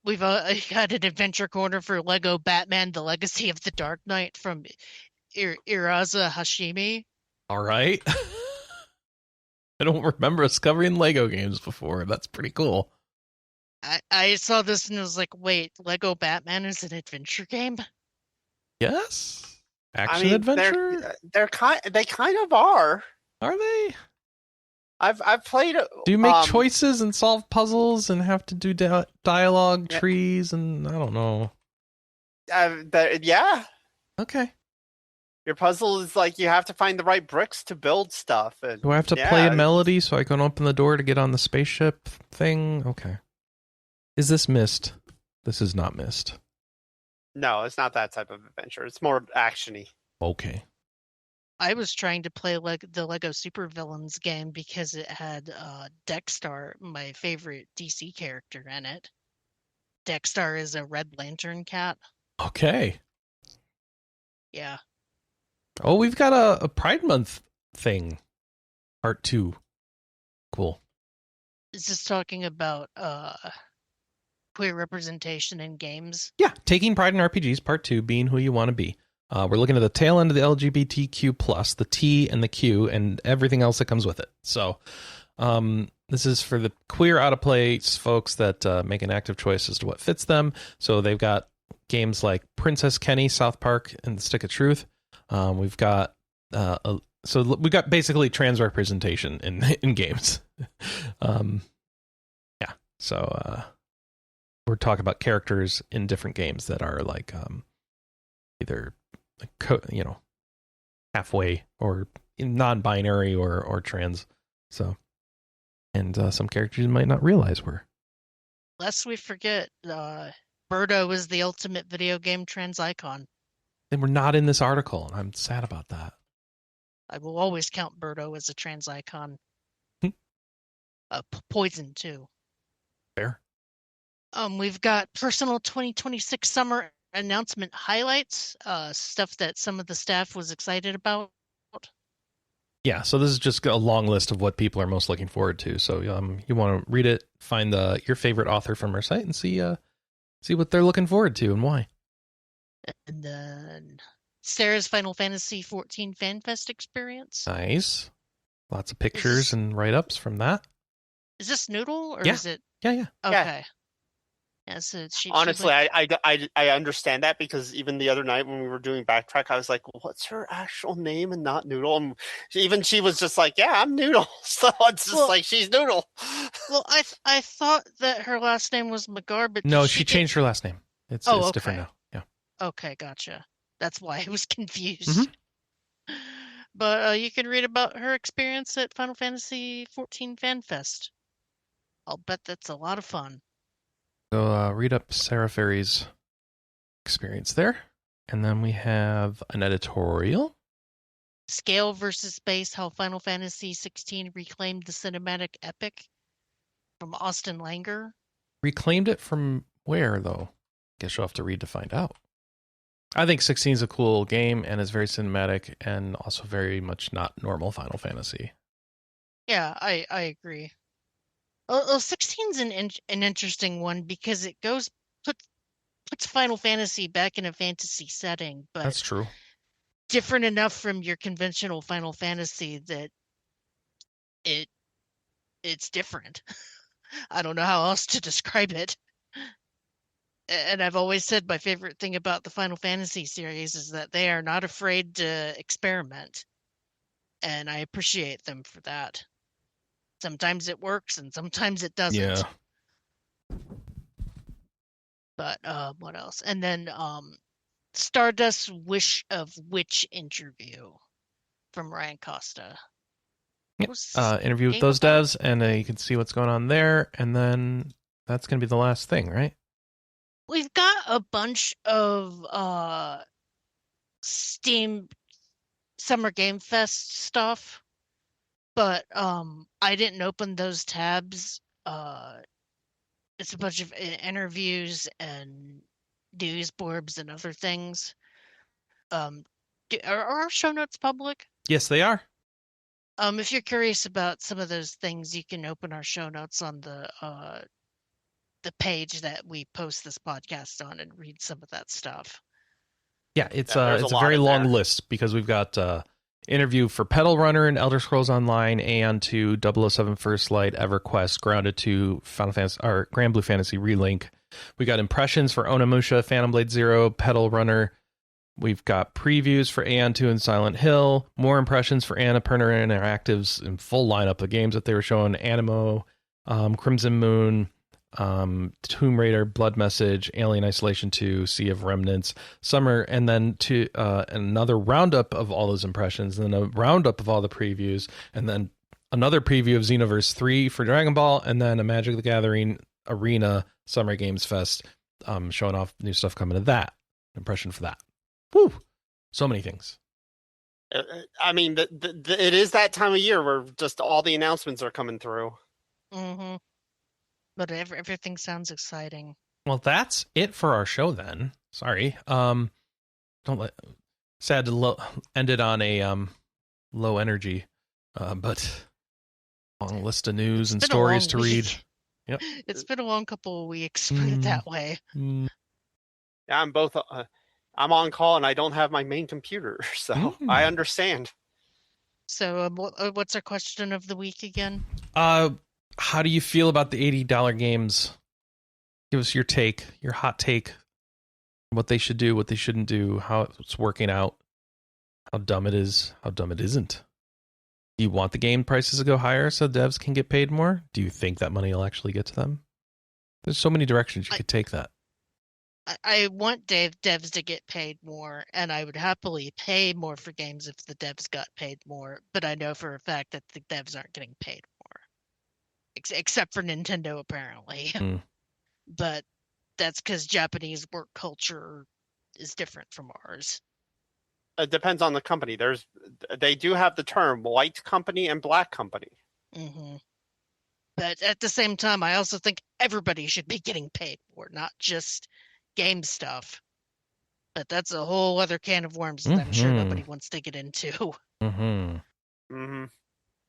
We've got an adventure corner for Lego Batman: The Legacy of the Dark Knight from Iraza Hashimi. All right. I don't remember us covering Lego games before. That's pretty cool. I saw this and was like, wait, Lego Batman is an adventure game? Yes. Action adventure? They kind of are. Are they? I've played. Do you make choices and solve puzzles and have to do dialogue trees and I don't know. Yeah. Okay. Your puzzle is like you have to find the right bricks to build stuff. And, do I have to play a melody so I can open the door to get on the spaceship thing? Okay. Is this Myst? This is not Myst. No, it's not that type of adventure. It's more action-y. Okay. I was trying to play the Lego Supervillains game because it had Dexter, my favorite DC character, in it. Dexter is a Red Lantern cat. Okay. Yeah. Oh, we've got a Pride Month thing. Part 2. Cool. Is this talking about queer representation in games? Yeah, taking pride in RPGs, Part 2, being who you want to be. We're looking at the tail end of the LGBTQ+, the T and the Q, and everything else that comes with it. So this is for the queer out-of-place folks that make an active choice as to what fits them. So they've got games like Princess Kenny, South Park, and The Stick of Truth. We've got basically trans representation in games. Yeah. So we're talking about characters in different games that are like either halfway or non-binary or trans. So, and some characters you might not realize were. Lest we forget, Birdo is the ultimate video game trans icon. They were not in this article, and I'm sad about that. I will always count Birdo as a trans icon. Poison, too. Fair. We've got personal 2026 summer announcement highlights, stuff that some of the staff was excited about. Yeah, so this is just a long list of what people are most looking forward to. So you want to read it, find your favorite author from our site, and see what they're looking forward to and why. And then Sarah's Final Fantasy XIV FanFest experience. Nice. Lots of pictures and write-ups from that. Is this Noodle or Yeah. is it? Yeah. Okay. Yeah, so Honestly, I understand that, because even the other night when we were doing backtrack, I was like, "What's her actual name and not Noodle?" And even she was just like, "Yeah, I'm Noodle." So it's just like she's Noodle. Well, I thought that her last name was McGar, but No, she changed her last name. It's different now. Yeah. Okay, gotcha. That's why I was confused. Mm-hmm. But you can read about her experience at Final Fantasy XIV Fan Fest. I'll bet that's a lot of fun. So read up Sarah Ferry's experience there. And then we have an editorial. Scale versus Space, How Final Fantasy XVI Reclaimed the Cinematic Epic from Austin Langer. Reclaimed it from where, though? Guess you'll have to read to find out. I think 16 is a cool game and is very cinematic and also very much not normal Final Fantasy. Yeah, I agree. Well, 16's an interesting one because it puts Final Fantasy back in a fantasy setting, but that's true. Different enough from your conventional Final Fantasy that it's different. I don't know how else to describe it. And I've always said my favorite thing about the Final Fantasy series is that they are not afraid to experiment. And I appreciate them for that. Sometimes it works and sometimes it doesn't. Yeah. But what else? And then Stardust Wish of Witch interview from Ryan Costa. Yep. Interview with those devs, and you can see what's going on there. And then that's going to be the last thing, right? We've got a bunch of Steam Summer Game Fest stuff, but I didn't open those tabs. It's a bunch of interviews and news blurbs and other things. Are our show notes public? Yes, they are. If you're curious about some of those things, you can open our show notes on the page that we post this podcast on and read some of that stuff. Yeah, it's a very long list because we've got interview for Pedal Runner and Elder Scrolls Online, Aeon 2, 007 First Light, EverQuest, Grounded 2, Final Fantasy or Grand Blue Fantasy Relink. We got impressions for Onimusha, Phantom Blade Zero, Pedal Runner. We've got previews for Aeon 2 and Silent Hill, more impressions for Annapurna Interactive's in full lineup of games that they were showing: Animo, Crimson Moon, Tomb Raider, Blood Message, Alien Isolation 2, Sea of Remnants, Summer, and then another roundup of all those impressions, and then a roundup of all the previews, and then another preview of Xenoverse 3 for Dragon Ball, and then a Magic the Gathering Arena Summer Games Fest, showing off new stuff coming to that. Impression for that. Woo! So many things. I mean, it is that time of year where just all the announcements are coming through. Mm-hmm. But everything sounds exciting. Well, that's it for our show then. Sorry. Sad to end it on a low energy, but long list of news and stories to read. Yep. It's been a long couple of weeks, put it that way. Yeah, I'm on call and I don't have my main computer, so I understand. So what's our question of the week again? How do you feel about the $80 games? Give us your take, your hot take. What they should do, what they shouldn't do, how it's working out, how dumb it is, how dumb it isn't. Do you want the game prices to go higher so devs can get paid more? Do you think that money will actually get to them? There's so many directions you could take that. I want devs to get paid more, and I would happily pay more for games if the devs got paid more, but I know for a fact that the devs aren't getting paid more. Except for Nintendo, apparently. But that's because Japanese work culture is different from ours. It depends on the company. They do have the term white company and black company. Mm-hmm. But at the same time, I also think everybody should be getting paid more, not just game stuff. But that's a whole other can of worms that I'm sure nobody wants to get into.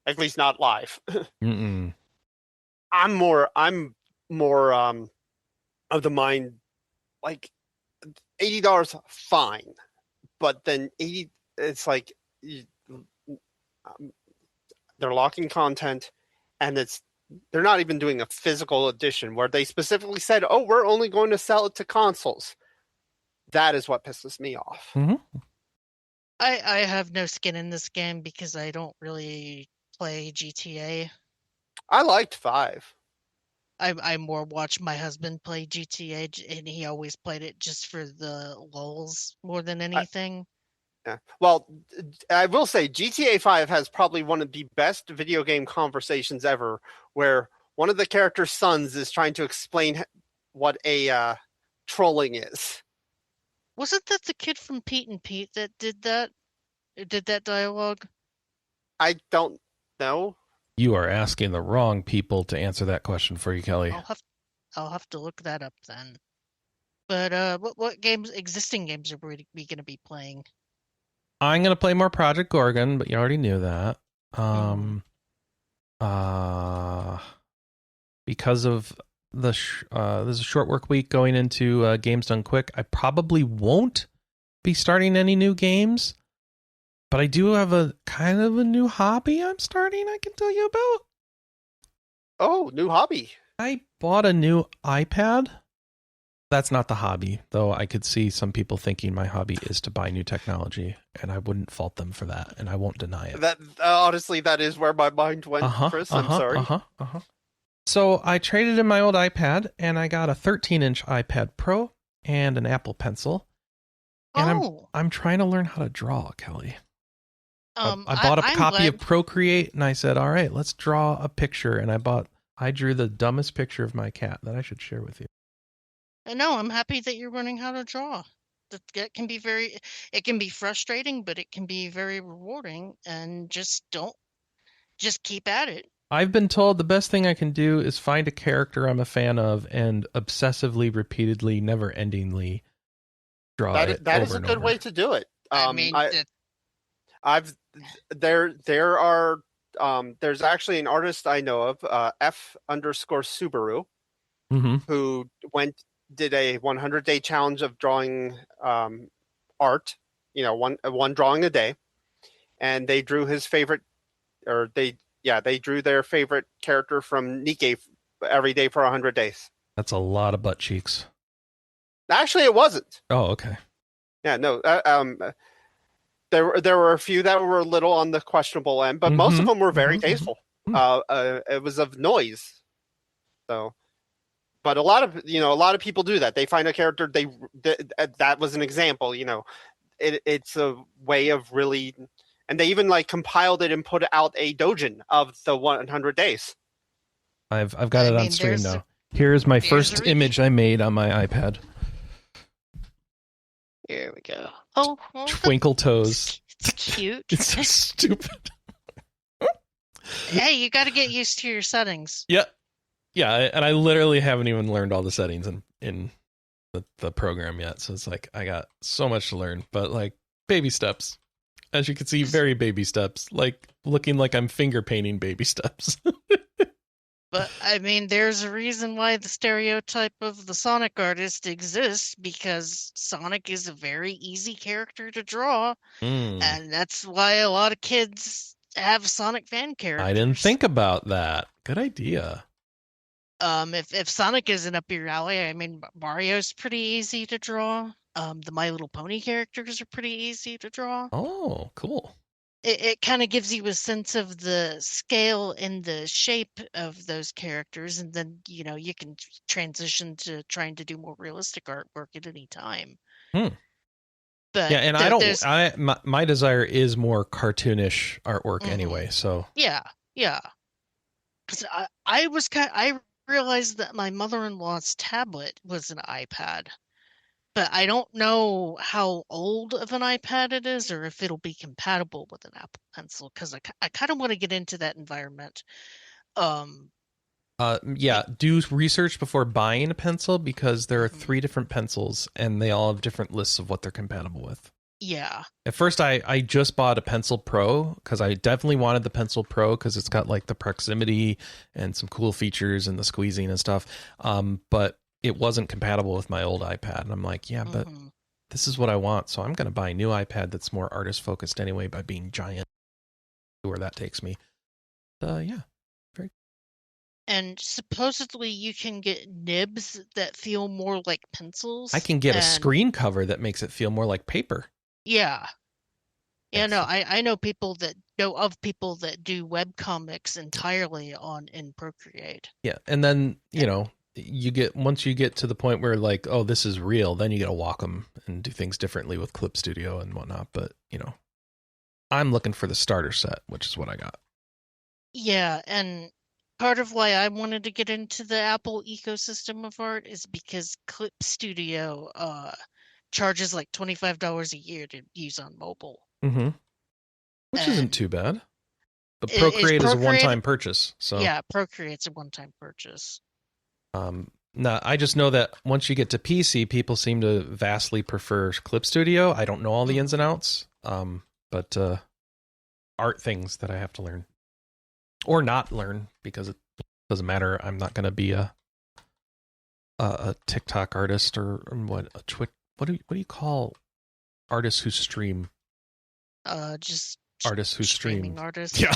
At least not live. I'm more of the mind, like $80 fine, but then it's like they're locking content, and it's they're not even doing a physical edition where they specifically said, "Oh, we're only going to sell it to consoles." That is what pisses me off. Mm-hmm. I have no skin in this game because I don't really play GTA. I liked 5. I more watch my husband play GTA, and he always played it just for the lulz more than anything. Yeah. Well, I will say GTA 5 has probably one of the best video game conversations ever, where one of the character's sons is trying to explain what a trolling is. Wasn't that the kid from Pete and Pete that did that? Did that dialogue? I don't know. You are asking the wrong people to answer that question for you, Kelley. I'll have to look that up then. But what games, existing games, are we going to be playing? I'm going to play more Project Gorgon, but you already knew that. Because of there's a short work week going into Games Done Quick, I probably won't be starting any new games, but I do have a kind of a new hobby I'm starting I can tell you about. Oh, new hobby. I bought a new iPad. That's not the hobby, though I could see some people thinking my hobby is to buy new technology, and I wouldn't fault them for that, and I won't deny it. That honestly, that is where my mind went, Chris. I'm sorry. So I traded in my old iPad, and I got a 13-inch iPad Pro and an Apple Pencil. And I'm trying to learn how to draw, Kelley. I bought a copy of Procreate, and I said, all right, let's draw a picture. And I drew the dumbest picture of my cat that I should share with you. No, I'm happy that you're learning how to draw. That can be it can be frustrating, but it can be very rewarding. And just keep at it. I've been told the best thing I can do is find a character I'm a fan of and obsessively, repeatedly, never-endingly draw it. That is a good way to do it. There's actually an artist I know of, F_Subaru, who did a 100-day challenge of drawing art, one drawing a day, and they drew his favorite, they drew their favorite character from Nikke every day for 100 days. That's a lot of butt cheeks. Actually, it wasn't. Oh, okay. Yeah, no. There were a few that were a little on the questionable end, but most of them were very tasteful. It was of noise, so. But a lot of people do that. They find a character. That was an example. It's a way of really, and they even compiled it and put out a doujin of the 100 days. I've got it on stream now. Here's my first image I made on my iPad. Here we go. Oh, twinkle toes. It's cute. It's so stupid. Hey, you got to get used to your settings. Yeah, and I literally haven't even learned all the settings in the program yet. So it's I got so much to learn, but baby steps. As you can see, very baby steps. Looking like I'm finger painting baby steps. But there's a reason why the stereotype of the Sonic artist exists, because Sonic is a very easy character to draw, and that's why a lot of kids have Sonic fan characters. I didn't think about that. Good idea. If Sonic isn't up your alley, Mario's pretty easy to draw. The My Little Pony characters are pretty easy to draw. Oh, cool. It kind of gives you a sense of the scale and the shape of those characters, and then you can transition to trying to do more realistic artwork at any time. But yeah, and my desire is more cartoonish artwork anyway. So yeah. Because I realized that my mother-in-law's tablet was an iPad. But I don't know how old of an iPad it is, or if it'll be compatible with an Apple Pencil, because I kind of want to get into that environment. Do research before buying a pencil, because there are 3 different pencils, and they all have different lists of what they're compatible with. Yeah. At first, I just bought a Pencil Pro, because I definitely wanted the Pencil Pro, because it's got the proximity and some cool features and the squeezing and stuff. But it wasn't compatible with my old iPad. And I'm but this is what I want. So I'm going to buy a new iPad that's more artist focused anyway, by being giant. Where that takes me. Very And supposedly you can get nibs that feel more like pencils. I can get a and screen cover that makes it feel more like paper. Yeah. Yeah, no, Excellent. I know people that do webcomics entirely in Procreate. Yeah, and then once you get to the point where like, oh, this is real, then you got to walk them and do things differently with Clip Studio and whatnot. But I'm looking for the starter set, which is what I got. Yeah, and part of why I wanted to get into the Apple ecosystem of art is because Clip Studio charges like $25 a year to use on mobile. Mm-hmm. Which isn't And too bad. But is Procreate is a Procreate- one-time purchase. So Yeah, Procreate's a one-time purchase. now I just know that once you get to PC, people seem to vastly prefer Clip Studio. I don't know all the ins and outs, but art things that I have to learn or not learn because it doesn't matter. I'm not going to be a TikTok artist or what a Twitch. What do you call artists who stream? Just Artists who stream. Artists. Yeah,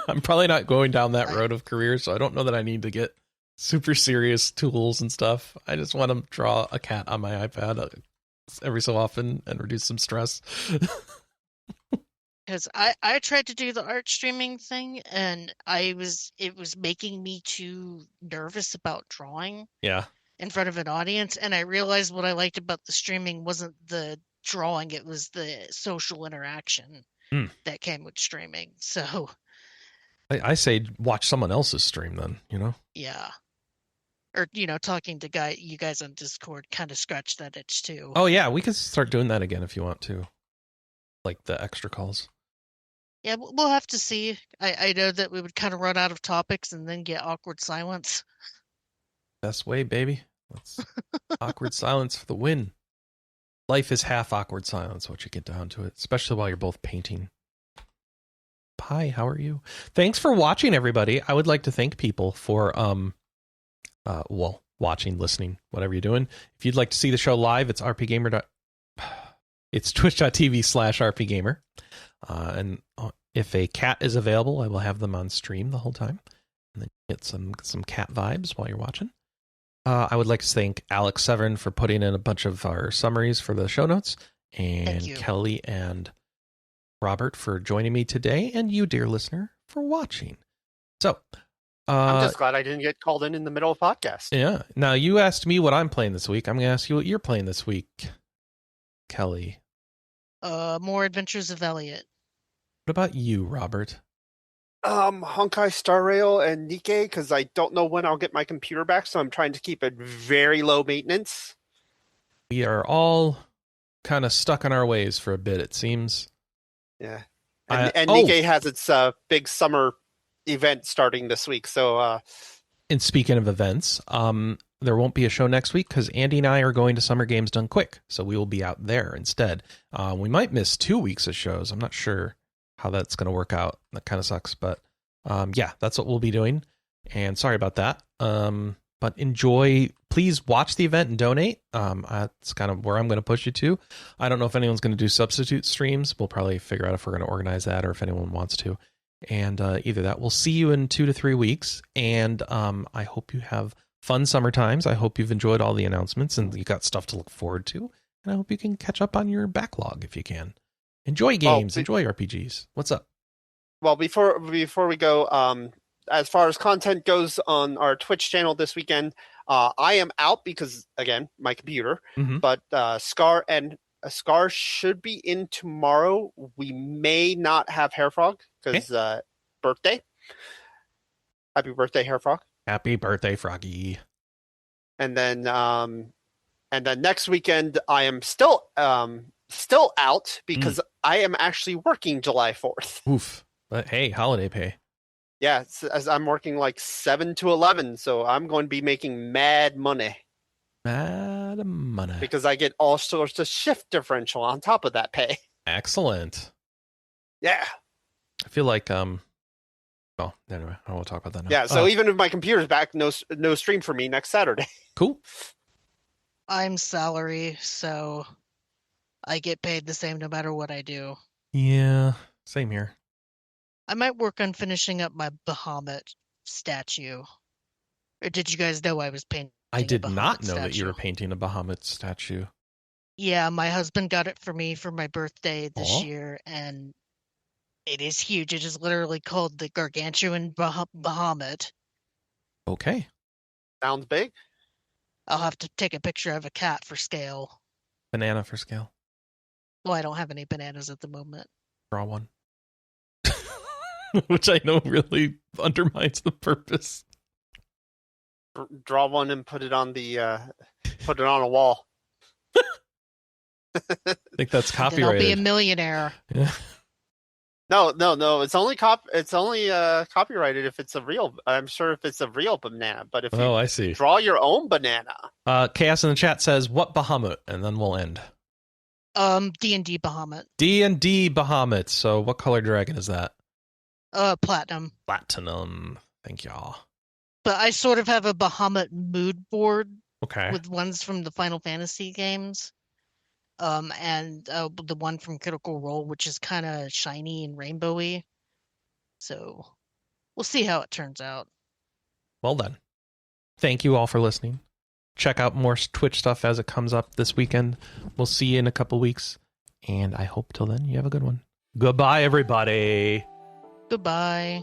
I'm probably not going down that road of career, so I don't know that I need to get super serious tools and stuff. I just want to draw a cat on my iPad every so often and reduce some stress. Because I tried to do the art streaming thing, and it was making me too nervous about drawing. Yeah. In front of an audience, and I realized what I liked about the streaming wasn't the drawing, it was the social interaction that came with streaming. So I say watch someone else's stream then, yeah. Or talking to you guys on Discord kind of scratched that itch too. Oh yeah, we could start doing that again if you want to, like the extra calls. Yeah, we'll have to see. I know that we would kind of run out of topics and then get awkward silence. Best way, baby. Let's awkward silence for the win. Life is half awkward silence once you get down to it, especially while you're both painting. Hi, how are you? Thanks for watching, everybody. I would like to thank people for watching, listening, whatever you're doing. If you'd like to see the show live, it's RPGamer. It's twitch.tv/RPGamer. And if a cat is available, I will have them on stream the whole time. And then get some cat vibes while you're watching. I would like to thank Alex Severin for putting in a bunch of our summaries for the show notes, and Kelley and Robert for joining me today, and you, dear listener, for watching. So, I'm just glad I didn't get called in the middle of a podcast. Yeah. Now, you asked me what I'm playing this week. I'm going to ask you what you're playing this week, Kelley. More Adventures of Elliot. What about you, Robert? Honkai Star Rail and Nikkei, because I don't know when I'll get my computer back, so I'm trying to keep it very low maintenance. We are all kind of stuck in our ways for a bit, it seems. Yeah. And Nikkei has its big summer event starting this week, so... And speaking of events, there won't be a show next week because Andy and I are going to Summer Games Done Quick, so we will be out there instead. We might miss 2 weeks of shows. I'm not sure how that's going to work out. That kind of sucks, but yeah, that's what we'll be doing. And sorry about that. But enjoy. Please watch the event and donate. That's kind of where I'm going to push you to. I don't know if anyone's going to do substitute streams. We'll probably figure out if we're going to organize that or if anyone wants to. And either that. We'll see you in 2 to 3 weeks. And I hope you have fun summer times. I hope you've enjoyed all the announcements and you got stuff to look forward to. And I hope you can catch up on your backlog if you can. Enjoy games, enjoy RPGs. What's up? Well, before we go, as far as content goes on our Twitch channel this weekend, I am out because, again, my computer. Mm-hmm. But Scar should be in tomorrow. We may not have Hairfrog because birthday. Happy birthday, Hairfrog! Happy birthday, Froggy! And then next weekend I am still out because I am actually working July 4th. Oof. But hey, holiday pay. Yeah, as I'm working like 7 to 11, so I'm going to be making mad money. Mad money. Because I get all sorts of shift differential on top of that pay. Excellent. Yeah. I feel like well, anyway, I won't talk about that now. Yeah, so even if my computer's back, no stream for me next Saturday. Cool. I'm salary, so I get paid the same no matter what I do. Yeah, same here. I might work on finishing up my Bahamut statue. Or did you guys know I was painting I a did not Bahamut know that you were statue? painting a Bahamut statue. Yeah, my husband got it for me for my birthday this Aw. year, and it is huge. It is literally called the Gargantuan Bahamut. Okay. Sounds big. I'll have to take a picture of a cat for scale. Banana for scale. Well, I don't have any bananas at the moment. Draw one. Which I know really undermines the purpose. Draw one and put it on a wall. I think that's Then I'll copyrighted. be a millionaire. Yeah. No. It's only copyrighted if it's a real. I'm sure if it's a real banana. But if Oh, you I see. draw your own banana, Chaos in the chat says, what Bahamut? And then we'll end. D&D Bahamut. D&D Bahamut. So what color dragon is that? Platinum. Platinum. Thank y'all. But I sort of have a Bahamut mood board Okay. with ones from the Final Fantasy games. And the one from Critical Role, which is kind of shiny and rainbowy. So we'll see how it turns out. Well done. Thank you all for listening. Check out more Twitch stuff as it comes up this weekend. We'll see you in a couple weeks. And I hope till then you have a good one. Goodbye, everybody. Goodbye.